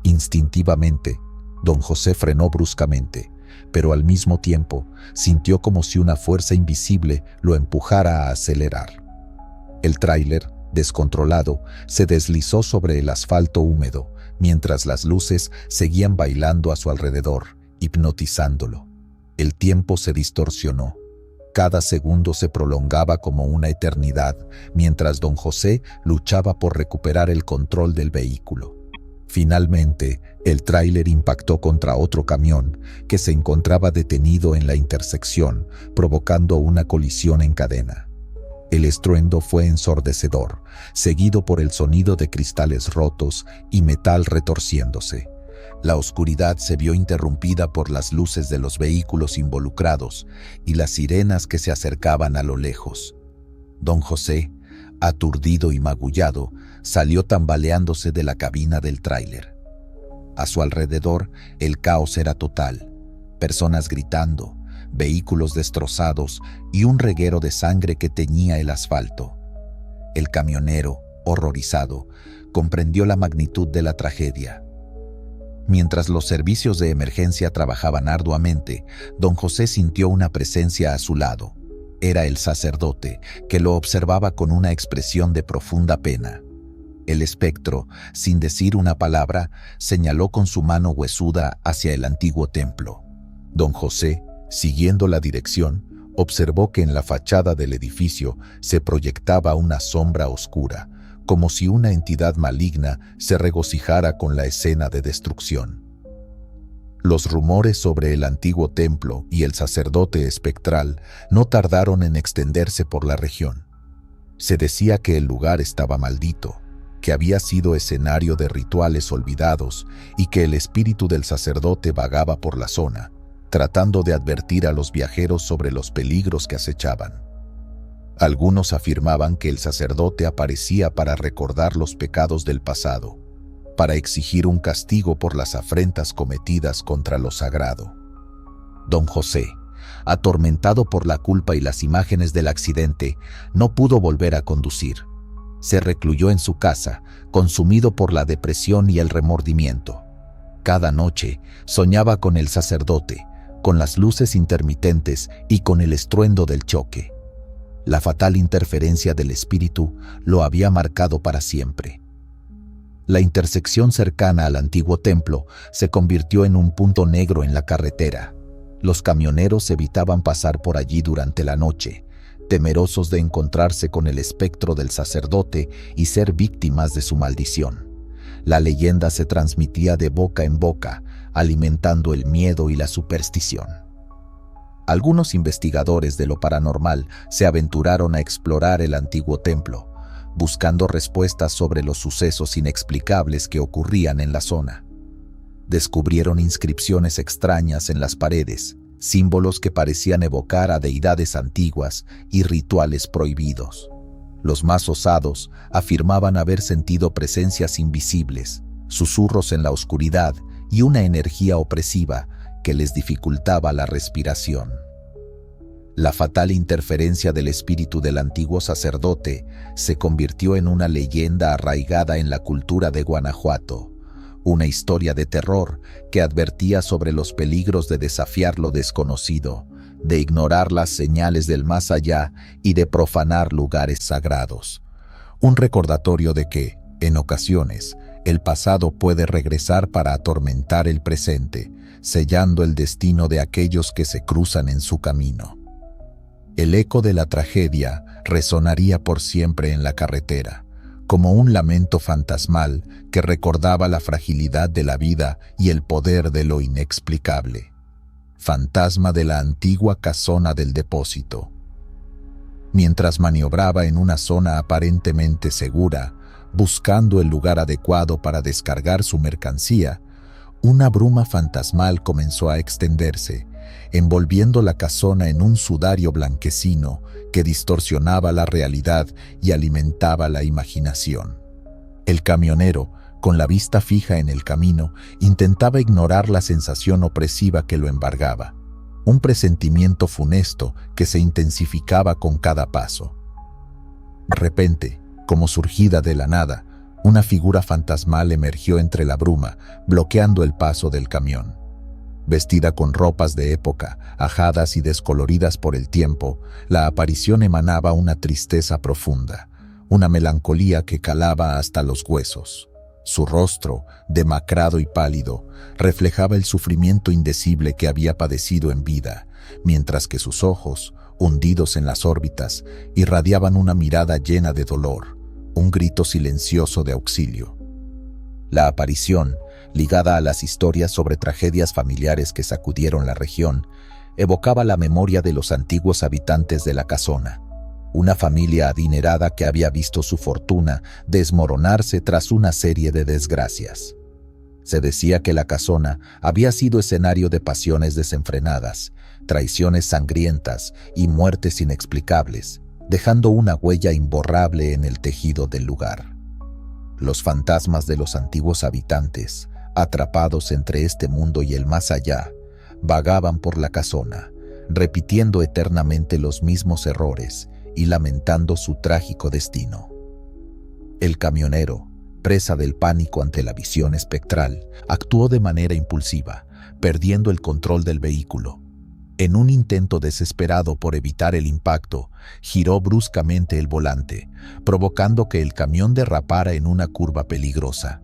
[SPEAKER 1] Instintivamente, don José frenó bruscamente, pero al mismo tiempo sintió como si una fuerza invisible lo empujara a acelerar. El tráiler, descontrolado, se deslizó sobre el asfalto húmedo, mientras las luces seguían bailando a su alrededor, hipnotizándolo. El tiempo se distorsionó. Cada segundo se prolongaba como una eternidad, mientras don José luchaba por recuperar el control del vehículo. Finalmente, el tráiler impactó contra otro camión que se encontraba detenido en la intersección, provocando una colisión en cadena. El estruendo fue ensordecedor, seguido por el sonido de cristales rotos y metal retorciéndose. La oscuridad se vio interrumpida por las luces de los vehículos involucrados y las sirenas que se acercaban a lo lejos. Don José, aturdido y magullado, salió tambaleándose de la cabina del tráiler. A su alrededor, el caos era total. Personas gritando, vehículos destrozados y un reguero de sangre que teñía el asfalto. El camionero, horrorizado, comprendió la magnitud de la tragedia. Mientras los servicios de emergencia trabajaban arduamente, don José sintió una presencia a su lado. Era el sacerdote, que lo observaba con una expresión de profunda pena. El espectro, sin decir una palabra, señaló con su mano huesuda hacia el antiguo templo. Don José, siguiendo la dirección, observó que en la fachada del edificio se proyectaba una sombra oscura, como si una entidad maligna se regocijara con la escena de destrucción. Los rumores sobre el antiguo templo y el sacerdote espectral no tardaron en extenderse por la región. Se decía que el lugar estaba maldito, que había sido escenario de rituales olvidados y que el espíritu del sacerdote vagaba por la zona, tratando de advertir a los viajeros sobre los peligros que acechaban. Algunos afirmaban que el sacerdote aparecía para recordar los pecados del pasado, para exigir un castigo por las afrentas cometidas contra lo sagrado. Don José, atormentado por la culpa y las imágenes del accidente, no pudo volver a conducir. Se recluyó en su casa, consumido por la depresión y el remordimiento. Cada noche soñaba con el sacerdote, con las luces intermitentes y con el estruendo del choque. La fatal interferencia del espíritu lo había marcado para siempre. La intersección cercana al antiguo templo se convirtió en un punto negro en la carretera. Los camioneros evitaban pasar por allí durante la noche, temerosos de encontrarse con el espectro del sacerdote y ser víctimas de su maldición. La leyenda se transmitía de boca en boca, alimentando el miedo y la superstición. Algunos investigadores de lo paranormal se aventuraron a explorar el antiguo templo, buscando respuestas sobre los sucesos inexplicables que ocurrían en la zona. Descubrieron inscripciones extrañas en las paredes, símbolos que parecían evocar a deidades antiguas y rituales prohibidos. Los más osados afirmaban haber sentido presencias invisibles, susurros en la oscuridad y una energía opresiva que les dificultaba la respiración. La fatal interferencia del espíritu del antiguo sacerdote se convirtió en una leyenda arraigada en la cultura de Guanajuato, una historia de terror que advertía sobre los peligros de desafiar lo desconocido, de ignorar las señales del más allá y de profanar lugares sagrados. Un recordatorio de que, en ocasiones, el pasado puede regresar para atormentar el presente, sellando el destino de aquellos que se cruzan en su camino. El eco de la tragedia resonaría por siempre en la carretera, como un lamento fantasmal que recordaba la fragilidad de la vida y el poder de lo inexplicable. Fantasma de la antigua casona del depósito. Mientras maniobraba en una zona aparentemente segura, buscando el lugar adecuado para descargar su mercancía, una bruma fantasmal comenzó a extenderse, envolviendo la casona en un sudario blanquecino que distorsionaba la realidad y alimentaba la imaginación. El camionero, con la vista fija en el camino, intentaba ignorar la sensación opresiva que lo embargaba, un presentimiento funesto que se intensificaba con cada paso. De repente, como surgida de la nada, una figura fantasmal emergió entre la bruma, bloqueando el paso del camión. Vestida con ropas de época, ajadas y descoloridas por el tiempo, la aparición emanaba una tristeza profunda, una melancolía que calaba hasta los huesos. Su rostro, demacrado y pálido, reflejaba el sufrimiento indecible que había padecido en vida, mientras que sus ojos, hundidos en las órbitas, irradiaban una mirada llena de dolor, un grito silencioso de auxilio. La aparición, ligada a las historias sobre tragedias familiares que sacudieron la región, evocaba la memoria de los antiguos habitantes de la casona, una familia adinerada que había visto su fortuna desmoronarse tras una serie de desgracias. Se decía que la casona había sido escenario de pasiones desenfrenadas, traiciones sangrientas y muertes inexplicables, dejando una huella imborrable en el tejido del lugar. Los fantasmas de los antiguos habitantes, atrapados entre este mundo y el más allá, vagaban por la casona, repitiendo eternamente los mismos errores y lamentando su trágico destino. El camionero, presa del pánico ante la visión espectral, actuó de manera impulsiva, perdiendo el control del vehículo. En un intento desesperado por evitar el impacto, giró bruscamente el volante, provocando que el camión derrapara en una curva peligrosa.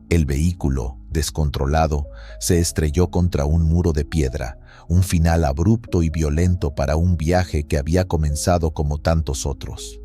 [SPEAKER 1] El vehículo, descontrolado, se estrelló contra un muro de piedra, un final abrupto y violento para un viaje que había comenzado como tantos otros.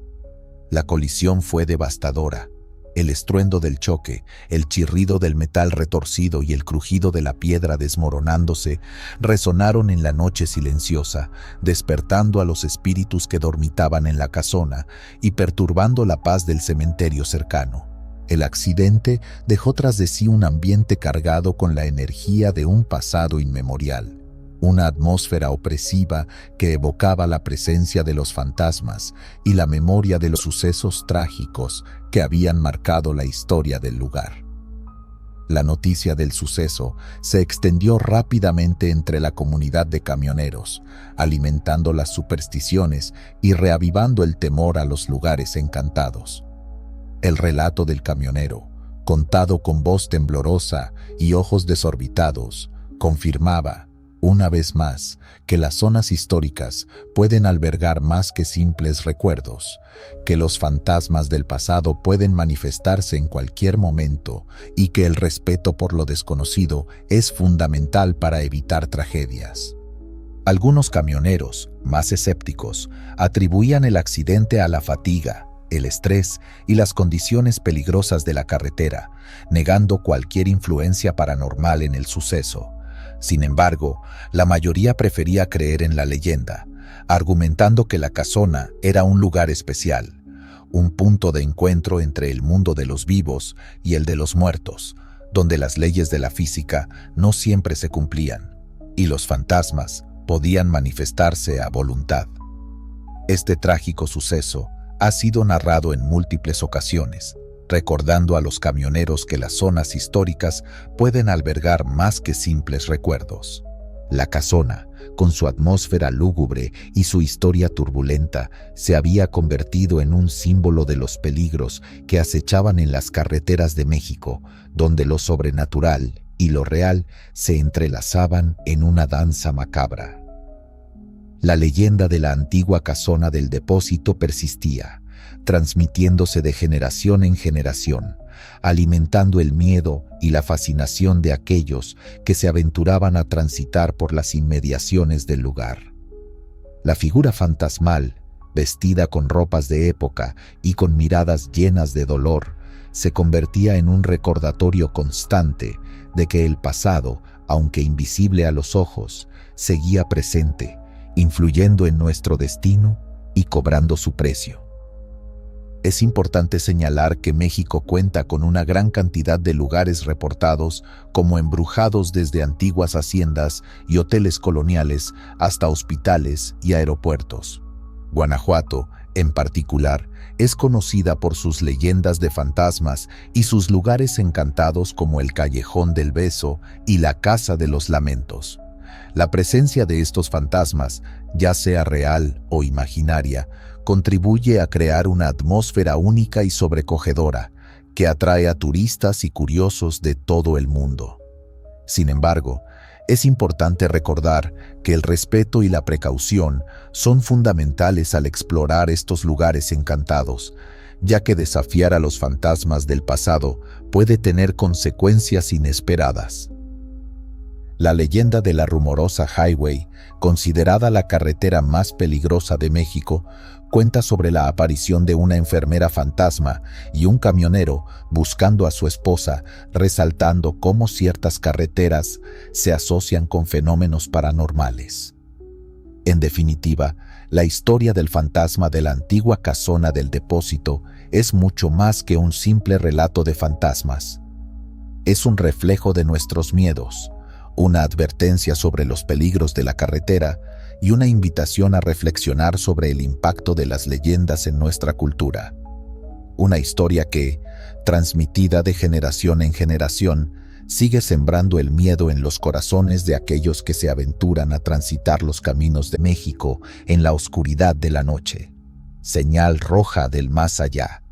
[SPEAKER 1] La colisión fue devastadora. El estruendo del choque, el chirrido del metal retorcido y el crujido de la piedra desmoronándose resonaron en la noche silenciosa, despertando a los espíritus que dormitaban en la casona y perturbando la paz del cementerio cercano. El accidente dejó tras de sí un ambiente cargado con la energía de un pasado inmemorial, una atmósfera opresiva que evocaba la presencia de los fantasmas y la memoria de los sucesos trágicos que habían marcado la historia del lugar. La noticia del suceso se extendió rápidamente entre la comunidad de camioneros, alimentando las supersticiones y reavivando el temor a los lugares encantados. El relato del camionero, contado con voz temblorosa y ojos desorbitados, confirmaba, una vez más, que las zonas históricas pueden albergar más que simples recuerdos, que los fantasmas del pasado pueden manifestarse en cualquier momento y que el respeto por lo desconocido es fundamental para evitar tragedias. Algunos camioneros, más escépticos, atribuían el accidente a la fatiga, el estrés y las condiciones peligrosas de la carretera, negando cualquier influencia paranormal en el suceso. Sin embargo, la mayoría prefería creer en la leyenda, argumentando que la casona era un lugar especial, un punto de encuentro entre el mundo de los vivos y el de los muertos, donde las leyes de la física no siempre se cumplían, y los fantasmas podían manifestarse a voluntad. Este trágico suceso ha sido narrado en múltiples ocasiones, recordando a los camioneros que las zonas históricas pueden albergar más que simples recuerdos. La casona, con su atmósfera lúgubre y su historia turbulenta, se había convertido en un símbolo de los peligros que acechaban en las carreteras de México, donde lo sobrenatural y lo real se entrelazaban en una danza macabra. La leyenda de la antigua casona del depósito persistía, transmitiéndose de generación en generación, alimentando el miedo y la fascinación de aquellos que se aventuraban a transitar por las inmediaciones del lugar. La figura fantasmal, vestida con ropas de época y con miradas llenas de dolor, se convertía en un recordatorio constante de que el pasado, aunque invisible a los ojos, seguía presente, influyendo en nuestro destino y cobrando su precio. Es importante señalar que México cuenta con una gran cantidad de lugares reportados como embrujados, desde antiguas haciendas y hoteles coloniales hasta hospitales y aeropuertos. Guanajuato, en particular, es conocida por sus leyendas de fantasmas y sus lugares encantados como el Callejón del Beso y la Casa de los Lamentos. La presencia de estos fantasmas, ya sea real o imaginaria, contribuye a crear una atmósfera única y sobrecogedora que atrae a turistas y curiosos de todo el mundo. Sin embargo, es importante recordar que el respeto y la precaución son fundamentales al explorar estos lugares encantados, ya que desafiar a los fantasmas del pasado puede tener consecuencias inesperadas. La leyenda de la rumorosa Highway, considerada la carretera más peligrosa de México, cuenta sobre la aparición de una enfermera fantasma y un camionero buscando a su esposa, resaltando cómo ciertas carreteras se asocian con fenómenos paranormales. En definitiva, la historia del fantasma de la antigua casona del depósito es mucho más que un simple relato de fantasmas. Es un reflejo de nuestros miedos, una advertencia sobre los peligros de la carretera y una invitación a reflexionar sobre el impacto de las leyendas en nuestra cultura. Una historia que, transmitida de generación en generación, sigue sembrando el miedo en los corazones de aquellos que se aventuran a transitar los caminos de México en la oscuridad de la noche. Señal roja del más allá.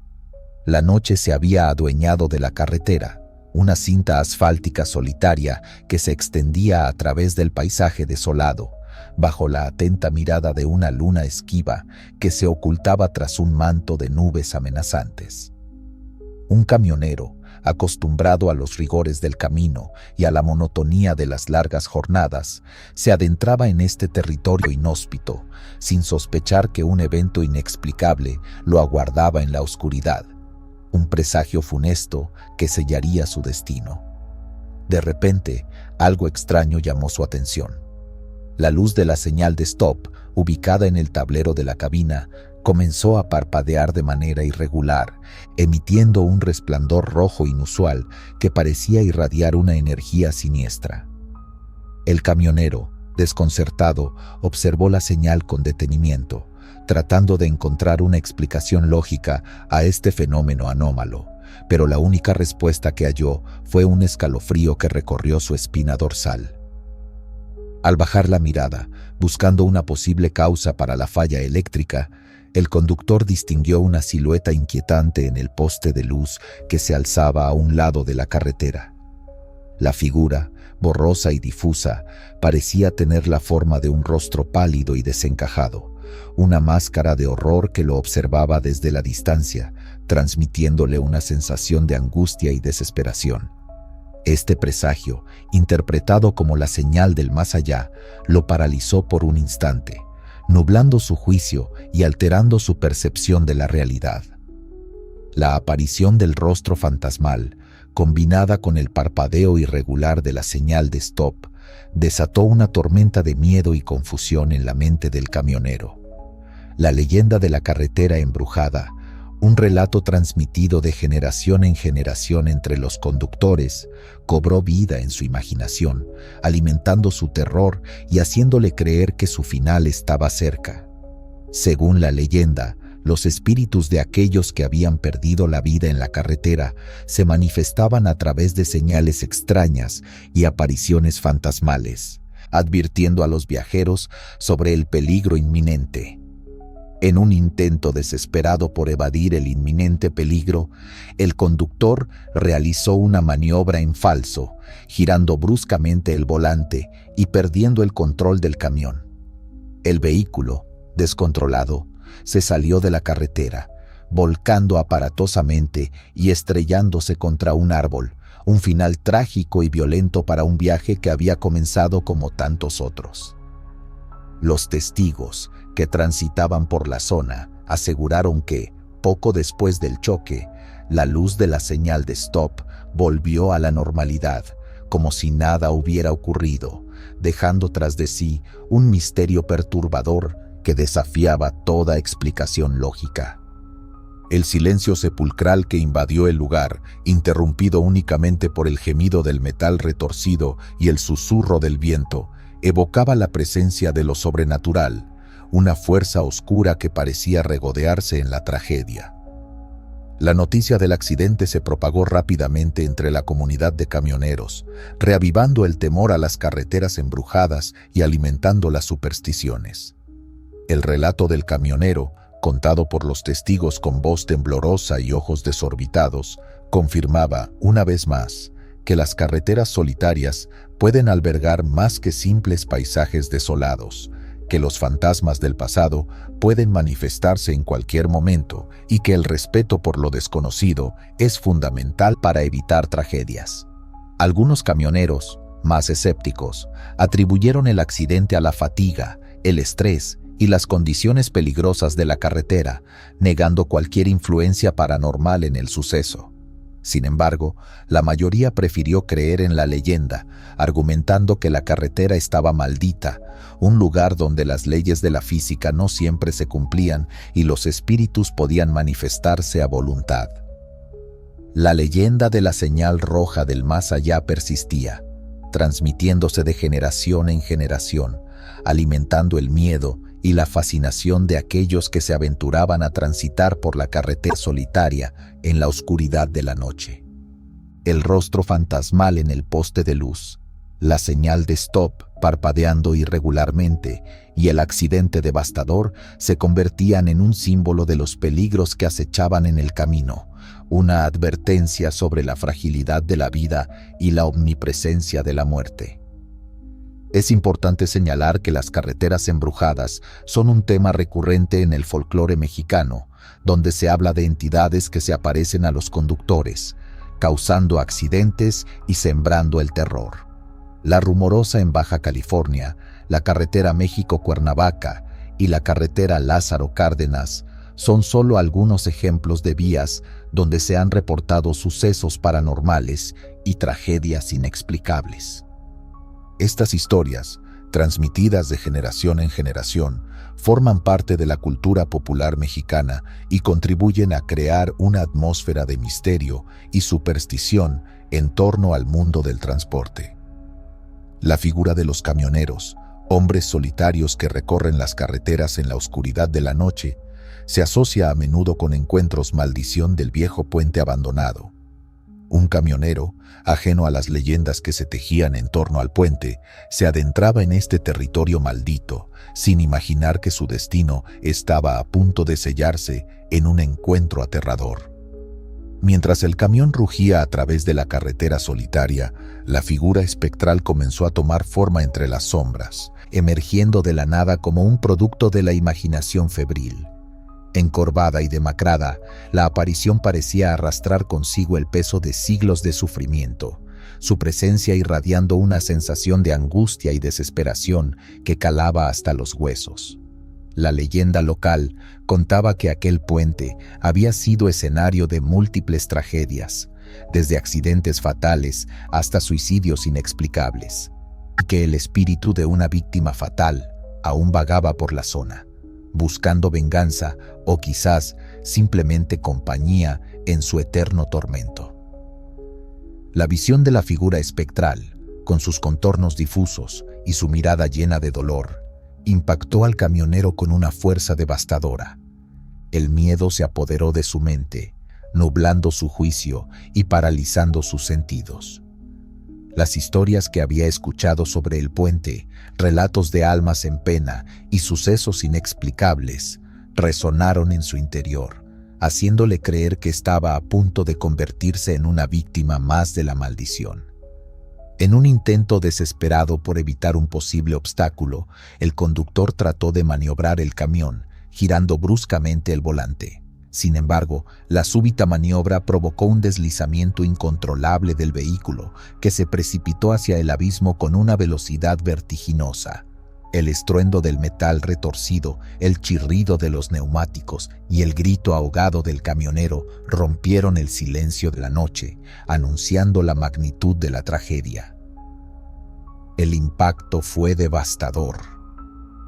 [SPEAKER 1] La noche se había adueñado de la carretera, una cinta asfáltica solitaria que se extendía a través del paisaje desolado, bajo la atenta mirada de una luna esquiva que se ocultaba tras un manto de nubes amenazantes. Un camionero, acostumbrado a los rigores del camino y a la monotonía de las largas jornadas, se adentraba en este territorio inhóspito, sin sospechar que un evento inexplicable lo aguardaba en la oscuridad, un presagio funesto que sellaría su destino. De repente, algo extraño llamó su atención. La luz de la señal de stop, ubicada en el tablero de la cabina, comenzó a parpadear de manera irregular, emitiendo un resplandor rojo inusual que parecía irradiar una energía siniestra. El camionero, desconcertado, observó la señal con detenimiento, tratando de encontrar una explicación lógica a este fenómeno anómalo, pero la única respuesta que halló fue un escalofrío que recorrió su espina dorsal. Al bajar la mirada, buscando una posible causa para la falla eléctrica, el conductor distinguió una silueta inquietante en el poste de luz que se alzaba a un lado de la carretera. La figura, borrosa y difusa, parecía tener la forma de un rostro pálido y desencajado, una máscara de horror que lo observaba desde la distancia, transmitiéndole una sensación de angustia y desesperación. Este presagio, interpretado como la señal del más allá, lo paralizó por un instante, nublando su juicio y alterando su percepción de la realidad. La aparición del rostro fantasmal, combinada con el parpadeo irregular de la señal de stop, desató una tormenta de miedo y confusión en la mente del camionero. La leyenda de la carretera embrujada, un relato transmitido de generación en generación entre los conductores, cobró vida en su imaginación, alimentando su terror y haciéndole creer que su final estaba cerca. Según la leyenda, los espíritus de aquellos que habían perdido la vida en la carretera se manifestaban a través de señales extrañas y apariciones fantasmales, advirtiendo a los viajeros sobre el peligro inminente. En un intento desesperado por evadir el inminente peligro, el conductor realizó una maniobra en falso, girando bruscamente el volante y perdiendo el control del camión. El vehículo, descontrolado, se salió de la carretera, volcando aparatosamente y estrellándose contra un árbol, un final trágico y violento para un viaje que había comenzado como tantos otros. Los testigos que transitaban por la zona aseguraron que, poco después del choque, la luz de la señal de stop volvió a la normalidad, como si nada hubiera ocurrido, dejando tras de sí un misterio perturbador que desafiaba toda explicación lógica. El silencio sepulcral que invadió el lugar, interrumpido únicamente por el gemido del metal retorcido y el susurro del viento, evocaba la presencia de lo sobrenatural, una fuerza oscura que parecía regodearse en la tragedia. La noticia del accidente se propagó rápidamente entre la comunidad de camioneros, reavivando el temor a las carreteras embrujadas y alimentando las supersticiones. El relato del camionero, contado por los testigos con voz temblorosa y ojos desorbitados, confirmaba, una vez más, que las carreteras solitarias pueden albergar más que simples paisajes desolados, que los fantasmas del pasado pueden manifestarse en cualquier momento y que el respeto por lo desconocido es fundamental para evitar tragedias. Algunos camioneros, más escépticos, atribuyeron el accidente a la fatiga, el estrés y las condiciones peligrosas de la carretera, negando cualquier influencia paranormal en el suceso. Sin embargo, la mayoría prefirió creer en la leyenda, argumentando que la carretera estaba maldita, un lugar donde las leyes de la física no siempre se cumplían y los espíritus podían manifestarse a voluntad. La leyenda de la señal roja del más allá persistía, transmitiéndose de generación en generación, alimentando el miedo y la fascinación de aquellos que se aventuraban a transitar por la carretera solitaria en la oscuridad de la noche. El rostro fantasmal en el poste de luz, la señal de stop parpadeando irregularmente y el accidente devastador se convertían en un símbolo de los peligros que acechaban en el camino, una advertencia sobre la fragilidad de la vida y la omnipresencia de la muerte. Es importante señalar que las carreteras embrujadas son un tema recurrente en el folclore mexicano, donde se habla de entidades que se aparecen a los conductores, causando accidentes y sembrando el terror. La Rumorosa en Baja California, la carretera México-Cuernavaca y la carretera Lázaro Cárdenas son solo algunos ejemplos de vías donde se han reportado sucesos paranormales y tragedias inexplicables. Estas historias, transmitidas de generación en generación, forman parte de la cultura popular mexicana y contribuyen a crear una atmósfera de misterio y superstición en torno al mundo del transporte. La figura de los camioneros, hombres solitarios que recorren las carreteras en la oscuridad de la noche, se asocia a menudo con encuentros maldición del viejo puente abandonado. Un camionero, ajeno a las leyendas que se tejían en torno al puente, se adentraba en este territorio maldito, sin imaginar que su destino estaba a punto de sellarse en un encuentro aterrador. Mientras el camión rugía a través de la carretera solitaria, la figura espectral comenzó a tomar forma entre las sombras, emergiendo de la nada como un producto de la imaginación febril. Encorvada y demacrada, la aparición parecía arrastrar consigo el peso de siglos de sufrimiento, su presencia irradiando una sensación de angustia y desesperación que calaba hasta los huesos. La leyenda local contaba que aquel puente había sido escenario de múltiples tragedias, desde accidentes fatales hasta suicidios inexplicables, y que el espíritu de una víctima fatal aún vagaba por la zona, buscando venganza o quizás simplemente compañía en su eterno tormento. La visión de la figura espectral, con sus contornos difusos y su mirada llena de dolor, impactó al camionero con una fuerza devastadora. El miedo se apoderó de su mente, nublando su juicio y paralizando sus sentidos. Las historias que había escuchado sobre el puente, relatos de almas en pena y sucesos inexplicables, resonaron en su interior, haciéndole creer que estaba a punto de convertirse en una víctima más de la maldición. En un intento desesperado por evitar un posible obstáculo, el conductor trató de maniobrar el camión, girando bruscamente el volante. Sin embargo, la súbita maniobra provocó un deslizamiento incontrolable del vehículo, que se precipitó hacia el abismo con una velocidad vertiginosa. El estruendo del metal retorcido, el chirrido de los neumáticos y el grito ahogado del camionero rompieron el silencio de la noche, anunciando la magnitud de la tragedia. El impacto fue devastador.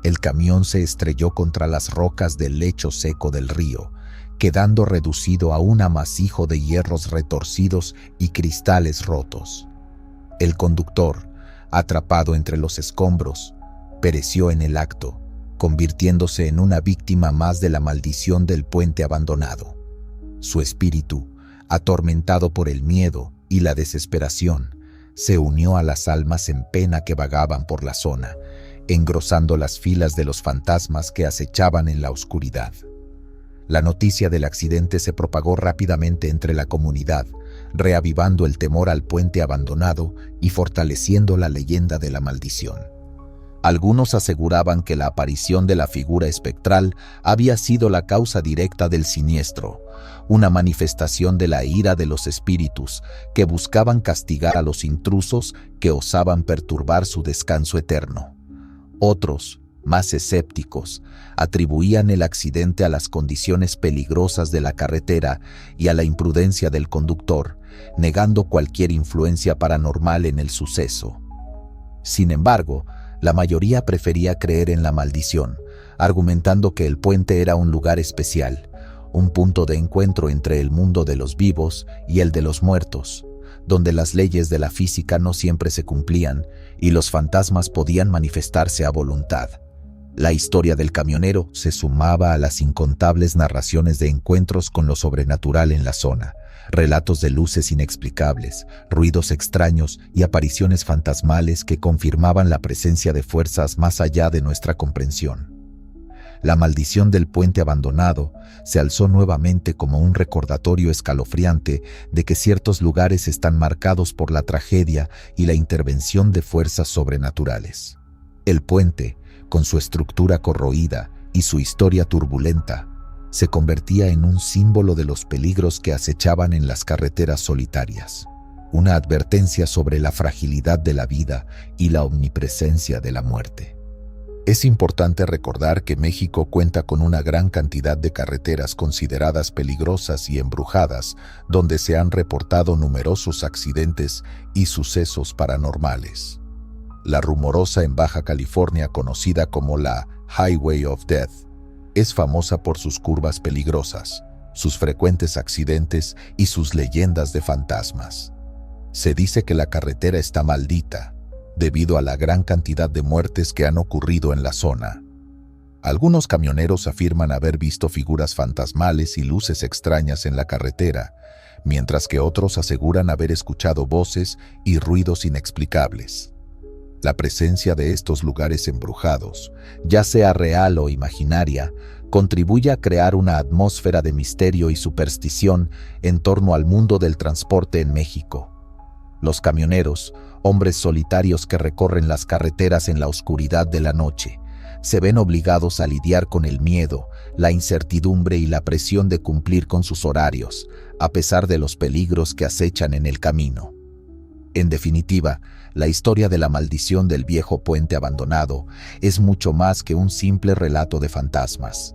[SPEAKER 1] El camión se estrelló contra las rocas del lecho seco del río, quedando reducido a un amasijo de hierros retorcidos y cristales rotos. El conductor, atrapado entre los escombros, pereció en el acto, convirtiéndose en una víctima más de la maldición del puente abandonado. Su espíritu, atormentado por el miedo y la desesperación, se unió a las almas en pena que vagaban por la zona, engrosando las filas de los fantasmas que acechaban en la oscuridad. La noticia del accidente se propagó rápidamente entre la comunidad, reavivando el temor al puente abandonado y fortaleciendo la leyenda de la maldición. Algunos aseguraban que la aparición de la figura espectral había sido la causa directa del siniestro, una manifestación de la ira de los espíritus que buscaban castigar a los intrusos que osaban perturbar su descanso eterno. Otros, más escépticos, atribuían el accidente a las condiciones peligrosas de la carretera y a la imprudencia del conductor, negando cualquier influencia paranormal en el suceso. Sin embargo, la mayoría prefería creer en la maldición, argumentando que el puente era un lugar especial, un punto de encuentro entre el mundo de los vivos y el de los muertos, donde las leyes de la física no siempre se cumplían y los fantasmas podían manifestarse a voluntad. La historia del camionero se sumaba a las incontables narraciones de encuentros con lo sobrenatural en la zona, relatos de luces inexplicables, ruidos extraños y apariciones fantasmales que confirmaban la presencia de fuerzas más allá de nuestra comprensión. La maldición del puente abandonado se alzó nuevamente como un recordatorio escalofriante de que ciertos lugares están marcados por la tragedia y la intervención de fuerzas sobrenaturales. El puente, con su estructura corroída y su historia turbulenta, se convertía en un símbolo de los peligros que acechaban en las carreteras solitarias, una advertencia sobre la fragilidad de la vida y la omnipresencia de la muerte. Es importante recordar que México cuenta con una gran cantidad de carreteras consideradas peligrosas y embrujadas, donde se han reportado numerosos accidentes y sucesos paranormales. La rumorosa en Baja California, conocida como la Highway of Death, es famosa por sus curvas peligrosas, sus frecuentes accidentes y sus leyendas de fantasmas. Se dice que la carretera está maldita, debido a la gran cantidad de muertes que han ocurrido en la zona. Algunos camioneros afirman haber visto figuras fantasmales y luces extrañas en la carretera, mientras que otros aseguran haber escuchado voces y ruidos inexplicables. La presencia de estos lugares embrujados, ya sea real o imaginaria, contribuye a crear una atmósfera de misterio y superstición en torno al mundo del transporte en México. Los camioneros, hombres solitarios que recorren las carreteras en la oscuridad de la noche, se ven obligados a lidiar con el miedo, la incertidumbre y la presión de cumplir con sus horarios, a pesar de los peligros que acechan en el camino. En definitiva, la historia de la maldición del viejo puente abandonado es mucho más que un simple relato de fantasmas.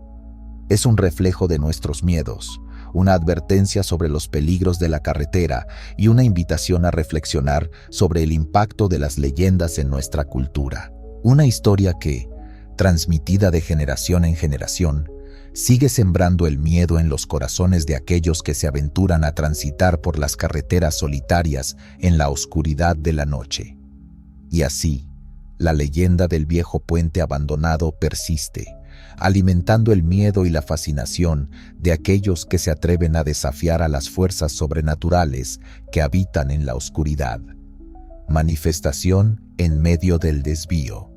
[SPEAKER 1] Es un reflejo de nuestros miedos, una advertencia sobre los peligros de la carretera y una invitación a reflexionar sobre el impacto de las leyendas en nuestra cultura. Una historia que, transmitida de generación en generación, sigue sembrando el miedo en los corazones de aquellos que se aventuran a transitar por las carreteras solitarias en la oscuridad de la noche. Y así, la leyenda del viejo puente abandonado persiste, alimentando el miedo y la fascinación de aquellos que se atreven a desafiar a las fuerzas sobrenaturales que habitan en la oscuridad. Manifestación en medio del desvío.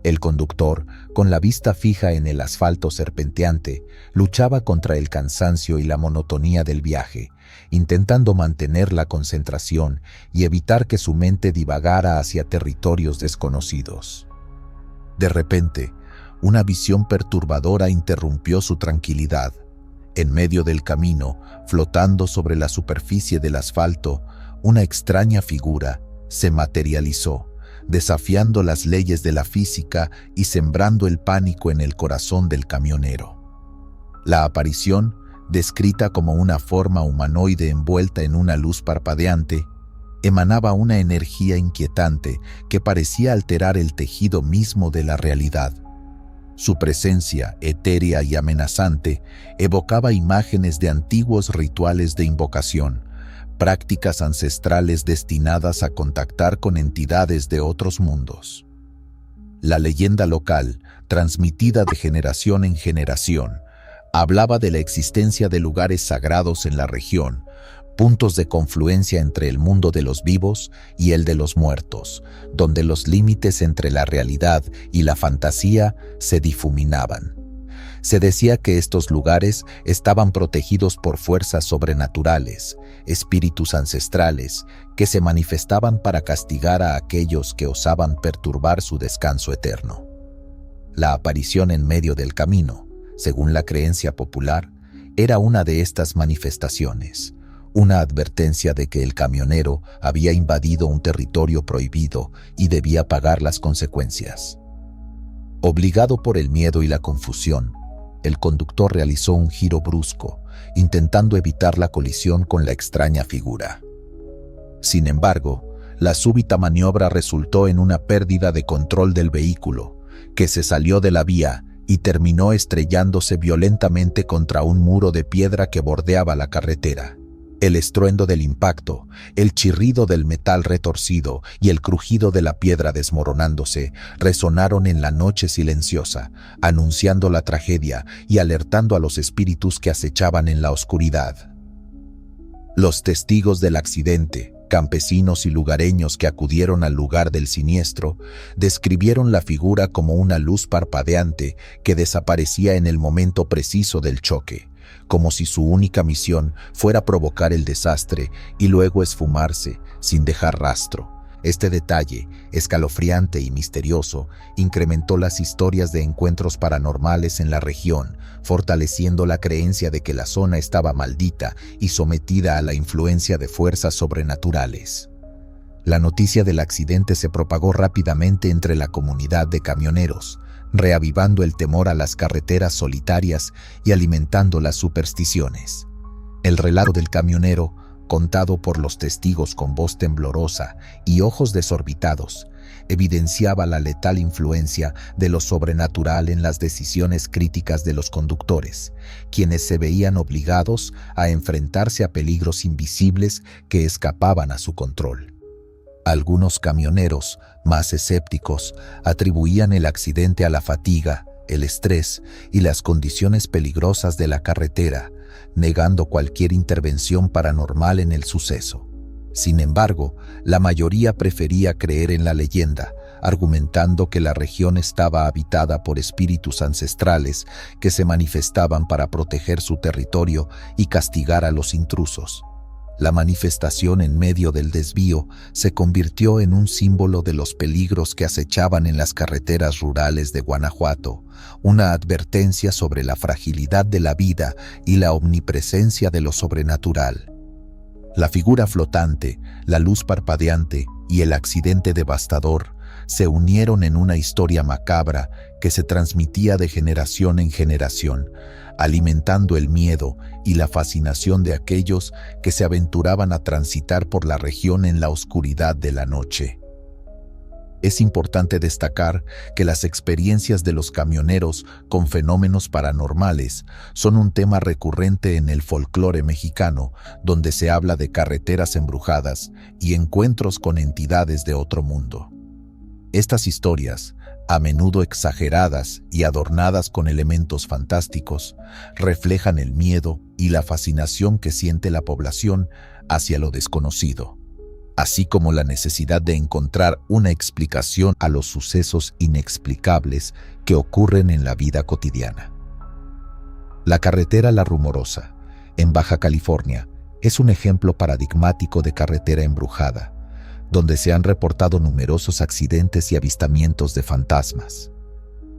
[SPEAKER 1] El conductor, con la vista fija en el asfalto serpenteante, luchaba contra el cansancio y la monotonía del viaje, intentando mantener la concentración y evitar que su mente divagara hacia territorios desconocidos. De repente, una visión perturbadora interrumpió su tranquilidad. En medio del camino, flotando sobre la superficie del asfalto, una extraña figura se materializó, desafiando las leyes de la física y sembrando el pánico en el corazón del camionero. La aparición, descrita como una forma humanoide envuelta en una luz parpadeante, emanaba una energía inquietante que parecía alterar el tejido mismo de la realidad. Su presencia, etérea y amenazante, evocaba imágenes de antiguos rituales de invocación, prácticas ancestrales destinadas a contactar con entidades de otros mundos. La leyenda local, transmitida de generación en generación, hablaba de la existencia de lugares sagrados en la región, puntos de confluencia entre el mundo de los vivos y el de los muertos, donde los límites entre la realidad y la fantasía se difuminaban. Se decía que estos lugares estaban protegidos por fuerzas sobrenaturales, espíritus ancestrales, que se manifestaban para castigar a aquellos que osaban perturbar su descanso eterno. La aparición en medio del camino, según la creencia popular, era una de estas manifestaciones, una advertencia de que el camionero había invadido un territorio prohibido y debía pagar las consecuencias. Obligado por el miedo y la confusión, el conductor realizó un giro brusco, intentando evitar la colisión con la extraña figura. Sin embargo, la súbita maniobra resultó en una pérdida de control del vehículo, que se salió de la vía y terminó estrellándose violentamente contra un muro de piedra que bordeaba la carretera. El estruendo del impacto, el chirrido del metal retorcido y el crujido de la piedra desmoronándose resonaron en la noche silenciosa, anunciando la tragedia y alertando a los espíritus que acechaban en la oscuridad. Los testigos del accidente, campesinos y lugareños que acudieron al lugar del siniestro, describieron la figura como una luz parpadeante que desaparecía en el momento preciso del choque, como si su única misión fuera provocar el desastre y luego esfumarse sin dejar rastro. Este detalle, escalofriante y misterioso, incrementó las historias de encuentros paranormales en la región, fortaleciendo la creencia de que la zona estaba maldita y sometida a la influencia de fuerzas sobrenaturales. La noticia del accidente se propagó rápidamente entre la comunidad de camioneros, reavivando el temor a las carreteras solitarias y alimentando las supersticiones. El relato del camionero, contado por los testigos con voz temblorosa y ojos desorbitados, evidenciaba la letal influencia de lo sobrenatural en las decisiones críticas de los conductores, quienes se veían obligados a enfrentarse a peligros invisibles que escapaban a su control. Algunos camioneros, más escépticos, atribuían el accidente a la fatiga, el estrés y las condiciones peligrosas de la carretera, negando cualquier intervención paranormal en el suceso. Sin embargo, la mayoría prefería creer en la leyenda, argumentando que la región estaba habitada por espíritus ancestrales que se manifestaban para proteger su territorio y castigar a los intrusos. La manifestación en medio del desvío se convirtió en un símbolo de los peligros que acechaban en las carreteras rurales de Guanajuato, una advertencia sobre la fragilidad de la vida y la omnipresencia de lo sobrenatural. La figura flotante, la luz parpadeante y el accidente devastador se unieron en una historia macabra que se transmitía de generación en generación, alimentando el miedo y la fascinación de aquellos que se aventuraban a transitar por la región en la oscuridad de la noche. Es importante destacar que las experiencias de los camioneros con fenómenos paranormales son un tema recurrente en el folclore mexicano, donde se habla de carreteras embrujadas y encuentros con entidades de otro mundo. Estas historias, a menudo exageradas y adornadas con elementos fantásticos, reflejan el miedo y la fascinación que siente la población hacia lo desconocido, así como la necesidad de encontrar una explicación a los sucesos inexplicables que ocurren en la vida cotidiana. La carretera La Rumorosa, en Baja California, es un ejemplo paradigmático de carretera embrujada, donde se han reportado numerosos accidentes y avistamientos de fantasmas.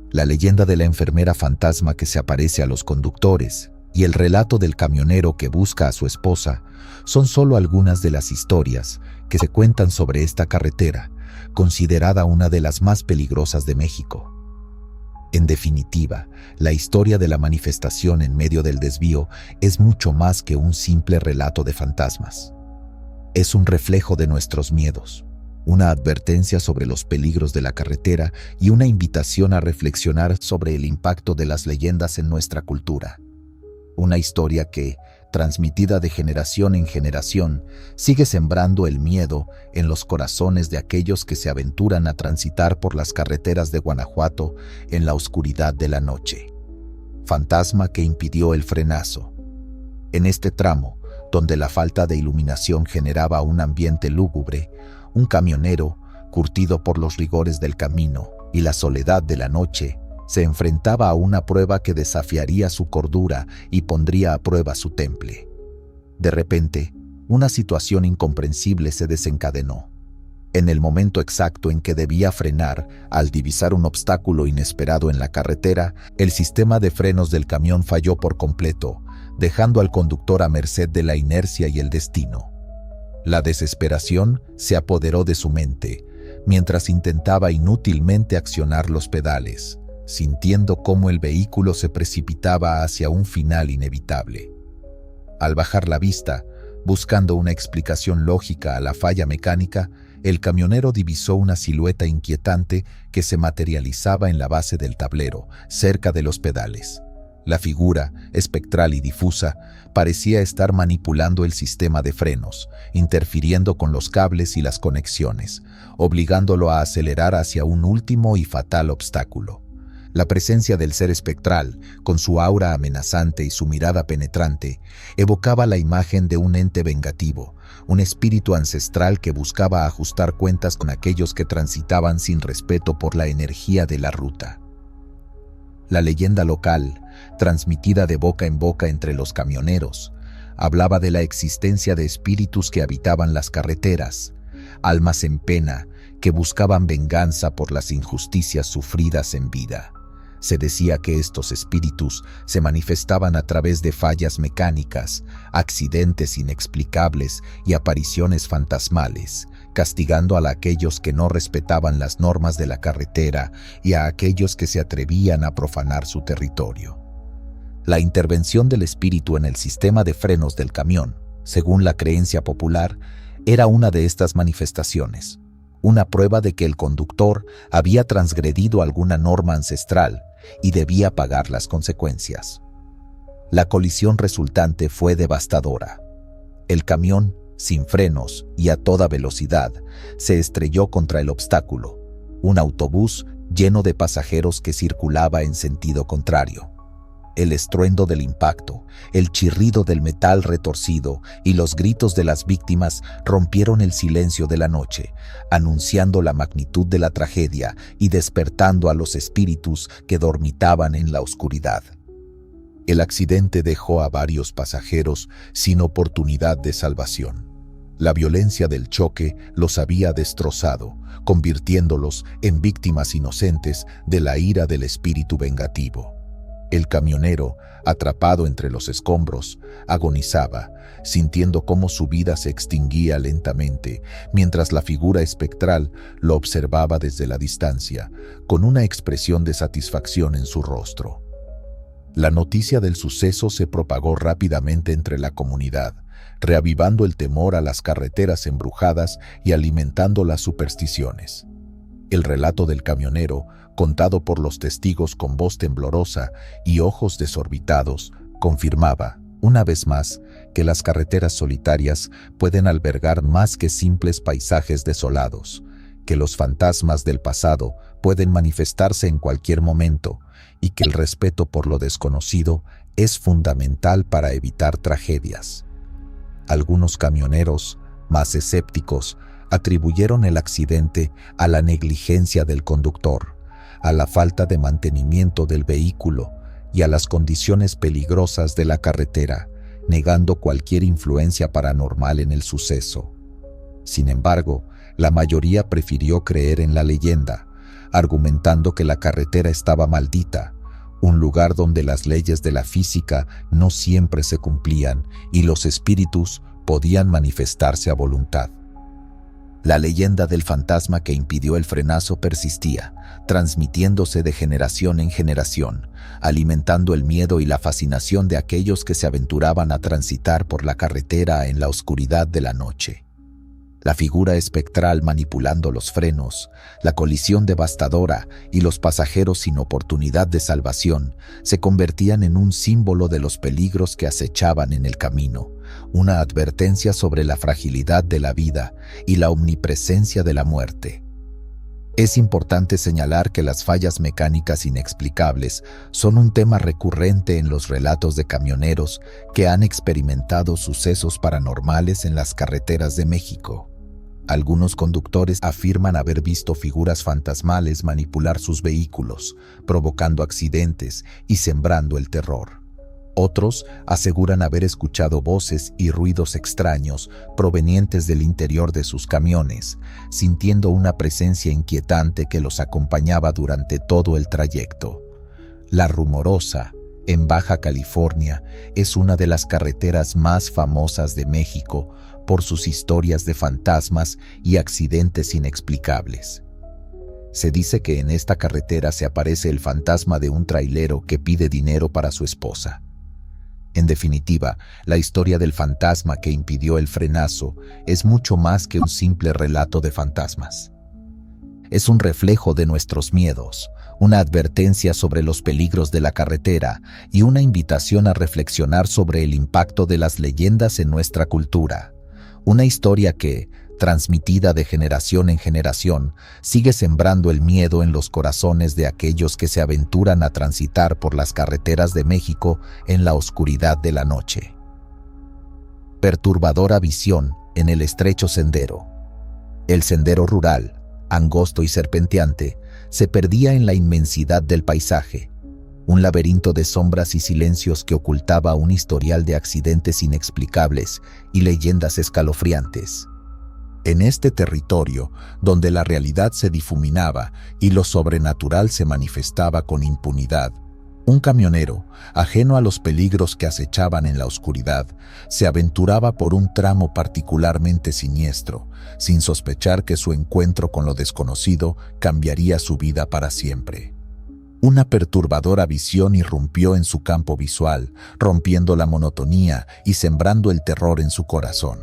[SPEAKER 1] La leyenda de la enfermera fantasma que se aparece a los conductores y el relato del camionero que busca a su esposa son solo algunas de las historias que se cuentan sobre esta carretera, considerada una de las más peligrosas de México. En definitiva, la historia de la manifestación en medio del desvío es mucho más que un simple relato de fantasmas. Es un reflejo de nuestros miedos, una advertencia sobre los peligros de la carretera y una invitación a reflexionar sobre el impacto de las leyendas en nuestra cultura. Una historia que, transmitida de generación en generación, sigue sembrando el miedo en los corazones de aquellos que se aventuran a transitar por las carreteras de Guanajuato en la oscuridad de la noche. Fantasma que impidió el frenazo. En este tramo, donde la falta de iluminación generaba un ambiente lúgubre, un camionero, curtido por los rigores del camino y la soledad de la noche, se enfrentaba a una prueba que desafiaría su cordura y pondría a prueba su temple. De repente, una situación incomprensible se desencadenó. En el momento exacto en que debía frenar, al divisar un obstáculo inesperado en la carretera, el sistema de frenos del camión falló por completo, dejando al conductor a merced de la inercia y el destino. La desesperación se apoderó de su mente, mientras intentaba inútilmente accionar los pedales, sintiendo cómo el vehículo se precipitaba hacia un final inevitable. Al bajar la vista, buscando una explicación lógica a la falla mecánica, el camionero divisó una silueta inquietante que se materializaba en la base del tablero, cerca de los pedales. La figura, espectral y difusa, parecía estar manipulando el sistema de frenos, interfiriendo con los cables y las conexiones, obligándolo a acelerar hacia un último y fatal obstáculo. La presencia del ser espectral, con su aura amenazante y su mirada penetrante, evocaba la imagen de un ente vengativo, un espíritu ancestral que buscaba ajustar cuentas con aquellos que transitaban sin respeto por la energía de la ruta. La leyenda local, transmitida de boca en boca entre los camioneros, hablaba de la existencia de espíritus que habitaban las carreteras, almas en pena que buscaban venganza por las injusticias sufridas en vida. Se decía que estos espíritus se manifestaban a través de fallas mecánicas, accidentes inexplicables y apariciones fantasmales, castigando a aquellos que no respetaban las normas de la carretera y a aquellos que se atrevían a profanar su territorio. La intervención del espíritu en el sistema de frenos del camión, según la creencia popular, era una de estas manifestaciones, una prueba de que el conductor había transgredido alguna norma ancestral y debía pagar las consecuencias. La colisión resultante fue devastadora. El camión, sin frenos y a toda velocidad, se estrelló contra el obstáculo, un autobús lleno de pasajeros que circulaba en sentido contrario. El estruendo del impacto, el chirrido del metal retorcido y los gritos de las víctimas rompieron el silencio de la noche, anunciando la magnitud de la tragedia y despertando a los espíritus que dormitaban en la oscuridad. El accidente dejó a varios pasajeros sin oportunidad de salvación. La violencia del choque los había destrozado, convirtiéndolos en víctimas inocentes de la ira del espíritu vengativo. El camionero, atrapado entre los escombros, agonizaba, sintiendo cómo su vida se extinguía lentamente, mientras la figura espectral lo observaba desde la distancia, con una expresión de satisfacción en su rostro. La noticia del suceso se propagó rápidamente entre la comunidad, reavivando el temor a las carreteras embrujadas y alimentando las supersticiones. El relato del camionero, contado por los testigos con voz temblorosa y ojos desorbitados, confirmaba, una vez más, que las carreteras solitarias pueden albergar más que simples paisajes desolados, que los fantasmas del pasado pueden manifestarse en cualquier momento y que el respeto por lo desconocido es fundamental para evitar tragedias. Algunos camioneros, más escépticos, atribuyeron el accidente a la negligencia del conductor, a la falta de mantenimiento del vehículo y a las condiciones peligrosas de la carretera, negando cualquier influencia paranormal en el suceso. Sin embargo, la mayoría prefirió creer en la leyenda, argumentando que la carretera estaba maldita, un lugar donde las leyes de la física no siempre se cumplían y los espíritus podían manifestarse a voluntad. La leyenda del fantasma que impidió el frenazo persistía, transmitiéndose de generación en generación, alimentando el miedo y la fascinación de aquellos que se aventuraban a transitar por la carretera en la oscuridad de la noche. La figura espectral manipulando los frenos, la colisión devastadora y los pasajeros sin oportunidad de salvación se convertían en un símbolo de los peligros que acechaban en el camino, una advertencia sobre la fragilidad de la vida y la omnipresencia de la muerte. Es importante señalar que las fallas mecánicas inexplicables son un tema recurrente en los relatos de camioneros que han experimentado sucesos paranormales en las carreteras de México. Algunos conductores afirman haber visto figuras fantasmales manipular sus vehículos, provocando accidentes y sembrando el terror. Otros aseguran haber escuchado voces y ruidos extraños provenientes del interior de sus camiones, sintiendo una presencia inquietante que los acompañaba durante todo el trayecto. La Rumorosa, en Baja California, es una de las carreteras más famosas de México por sus historias de fantasmas y accidentes inexplicables. Se dice que en esta carretera se aparece el fantasma de un trailero que pide dinero para su esposa. En definitiva, la historia del fantasma que impidió el frenazo es mucho más que un simple relato de fantasmas. Es un reflejo de nuestros miedos, una advertencia sobre los peligros de la carretera y una invitación a reflexionar sobre el impacto de las leyendas en nuestra cultura. Una historia que, transmitida de generación en generación, sigue sembrando el miedo en los corazones de aquellos que se aventuran a transitar por las carreteras de México en la oscuridad de la noche. Perturbadora visión en el estrecho sendero. El sendero rural, angosto y serpenteante, se perdía en la inmensidad del paisaje, un laberinto de sombras y silencios que ocultaba un historial de accidentes inexplicables y leyendas escalofriantes. En este territorio, donde la realidad se difuminaba y lo sobrenatural se manifestaba con impunidad, un camionero, ajeno a los peligros que acechaban en la oscuridad, se aventuraba por un tramo particularmente siniestro, sin sospechar que su encuentro con lo desconocido cambiaría su vida para siempre. Una perturbadora visión irrumpió en su campo visual, rompiendo la monotonía y sembrando el terror en su corazón.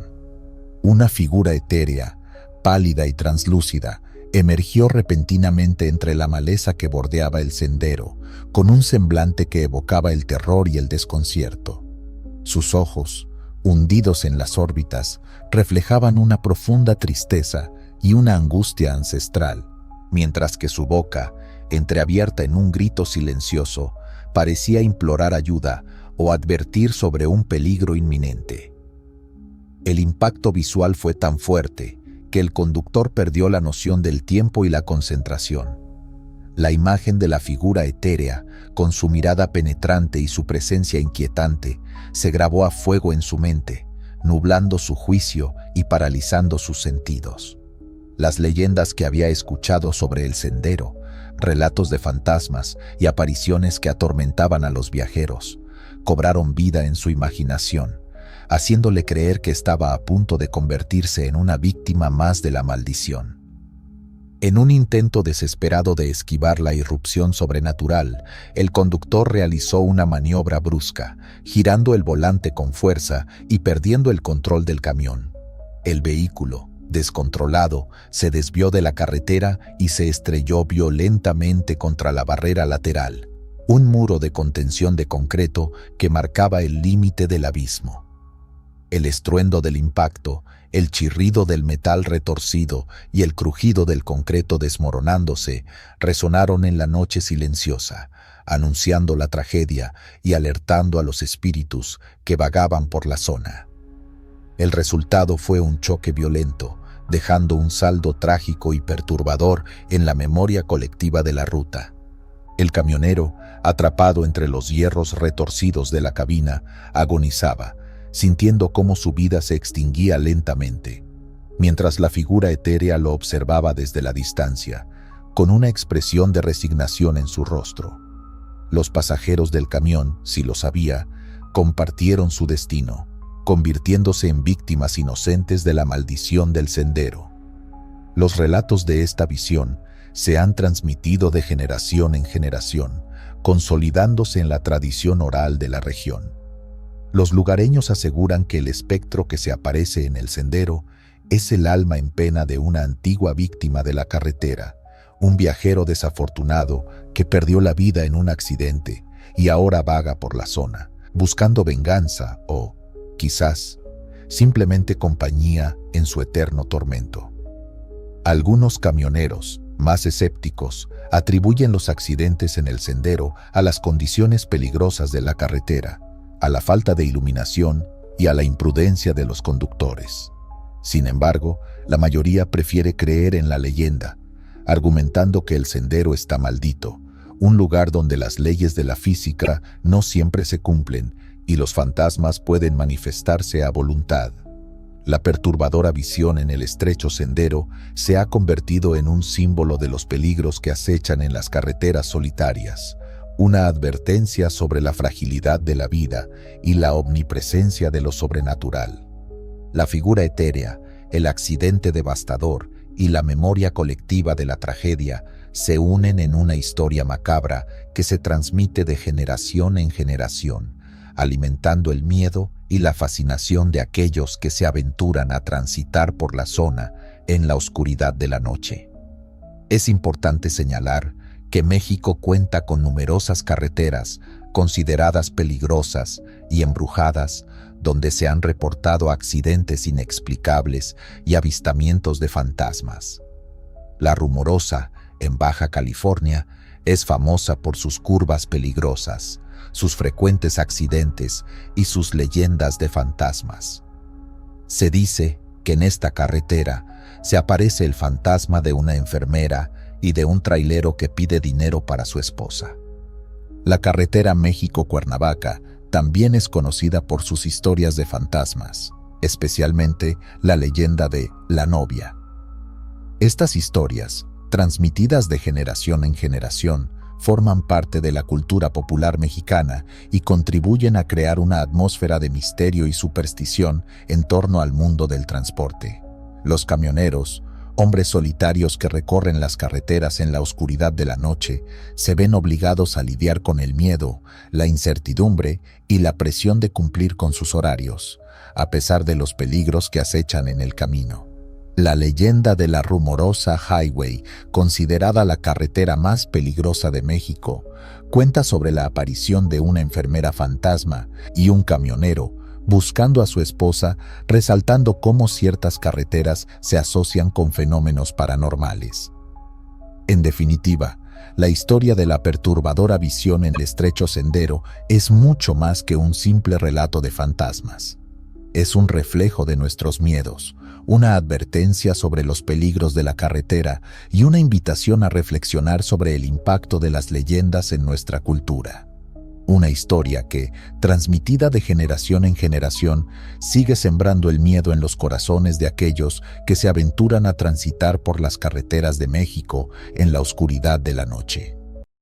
[SPEAKER 1] Una figura etérea, pálida y translúcida, emergió repentinamente entre la maleza que bordeaba el sendero, con un semblante que evocaba el terror y el desconcierto. Sus ojos, hundidos en las órbitas, reflejaban una profunda tristeza y una angustia ancestral, mientras que su boca, entreabierta en un grito silencioso, parecía implorar ayuda o advertir sobre un peligro inminente. El impacto visual fue tan fuerte que el conductor perdió la noción del tiempo y la concentración. La imagen de la figura etérea, con su mirada penetrante y su presencia inquietante, se grabó a fuego en su mente, nublando su juicio y paralizando sus sentidos. Las leyendas que había escuchado sobre el sendero, relatos de fantasmas y apariciones que atormentaban a los viajeros, cobraron vida en su imaginación, haciéndole creer que estaba a punto de convertirse en una víctima más de la maldición. En un intento desesperado de esquivar la irrupción sobrenatural, el conductor realizó una maniobra brusca, girando el volante con fuerza y perdiendo el control del camión. El vehículo, descontrolado, se desvió de la carretera y se estrelló violentamente contra la barrera lateral, un muro de contención de concreto que marcaba el límite del abismo. El estruendo del impacto, el chirrido del metal retorcido y el crujido del concreto desmoronándose resonaron en la noche silenciosa, anunciando la tragedia y alertando a los espíritus que vagaban por la zona. El resultado fue un choque violento, dejando un saldo trágico y perturbador en la memoria colectiva de la ruta. El camionero, atrapado entre los hierros retorcidos de la cabina, agonizaba, sintiendo cómo su vida se extinguía lentamente, mientras la figura etérea lo observaba desde la distancia, con una expresión de resignación en su rostro. Los pasajeros del camión, si lo sabía, compartieron su destino, convirtiéndose en víctimas inocentes de la maldición del sendero. Los relatos de esta visión se han transmitido de generación en generación, consolidándose en la tradición oral de la región. Los lugareños aseguran que el espectro que se aparece en el sendero es el alma en pena de una antigua víctima de la carretera, un viajero desafortunado que perdió la vida en un accidente y ahora vaga por la zona, buscando venganza o, quizás, simplemente compañía en su eterno tormento. Algunos camioneros, más escépticos, atribuyen los accidentes en el sendero a las condiciones peligrosas de la carretera, a la falta de iluminación y a la imprudencia de los conductores. Sin embargo, la mayoría prefiere creer en la leyenda, argumentando que el sendero está maldito, un lugar donde las leyes de la física no siempre se cumplen y los fantasmas pueden manifestarse a voluntad. La perturbadora visión en el estrecho sendero se ha convertido en un símbolo de los peligros que acechan en las carreteras solitarias, una advertencia sobre la fragilidad de la vida y la omnipresencia de lo sobrenatural. La figura etérea, el accidente devastador y la memoria colectiva de la tragedia se unen en una historia macabra que se transmite de generación en generación, alimentando el miedo y la fascinación de aquellos que se aventuran a transitar por la zona en la oscuridad de la noche. Es importante señalar que México cuenta con numerosas carreteras consideradas peligrosas y embrujadas, donde se han reportado accidentes inexplicables y avistamientos de fantasmas. La Rumorosa, en Baja California, es famosa por sus curvas peligrosas, sus frecuentes accidentes y sus leyendas de fantasmas. Se dice que en esta carretera se aparece el fantasma de una enfermera y de un trailero que pide dinero para su esposa. La carretera México-Cuernavaca también es conocida por sus historias de fantasmas, especialmente la leyenda de La Novia. Estas historias, transmitidas de generación en generación, forman parte de la cultura popular mexicana y contribuyen a crear una atmósfera de misterio y superstición en torno al mundo del transporte. Los camioneros, hombres solitarios que recorren las carreteras en la oscuridad de la noche, se ven obligados a lidiar con el miedo, la incertidumbre y la presión de cumplir con sus horarios, a pesar de los peligros que acechan en el camino. La leyenda de la Rumorosa Highway, considerada la carretera más peligrosa de México, cuenta sobre la aparición de una enfermera fantasma y un camionero buscando a su esposa, resaltando cómo ciertas carreteras se asocian con fenómenos paranormales. En definitiva, la historia de la perturbadora visión en el estrecho sendero es mucho más que un simple relato de fantasmas. Es un reflejo de nuestros miedos, una advertencia sobre los peligros de la carretera y una invitación a reflexionar sobre el impacto de las leyendas en nuestra cultura. Una historia que, transmitida de generación en generación, sigue sembrando el miedo en los corazones de aquellos que se aventuran a transitar por las carreteras de México en la oscuridad de la noche.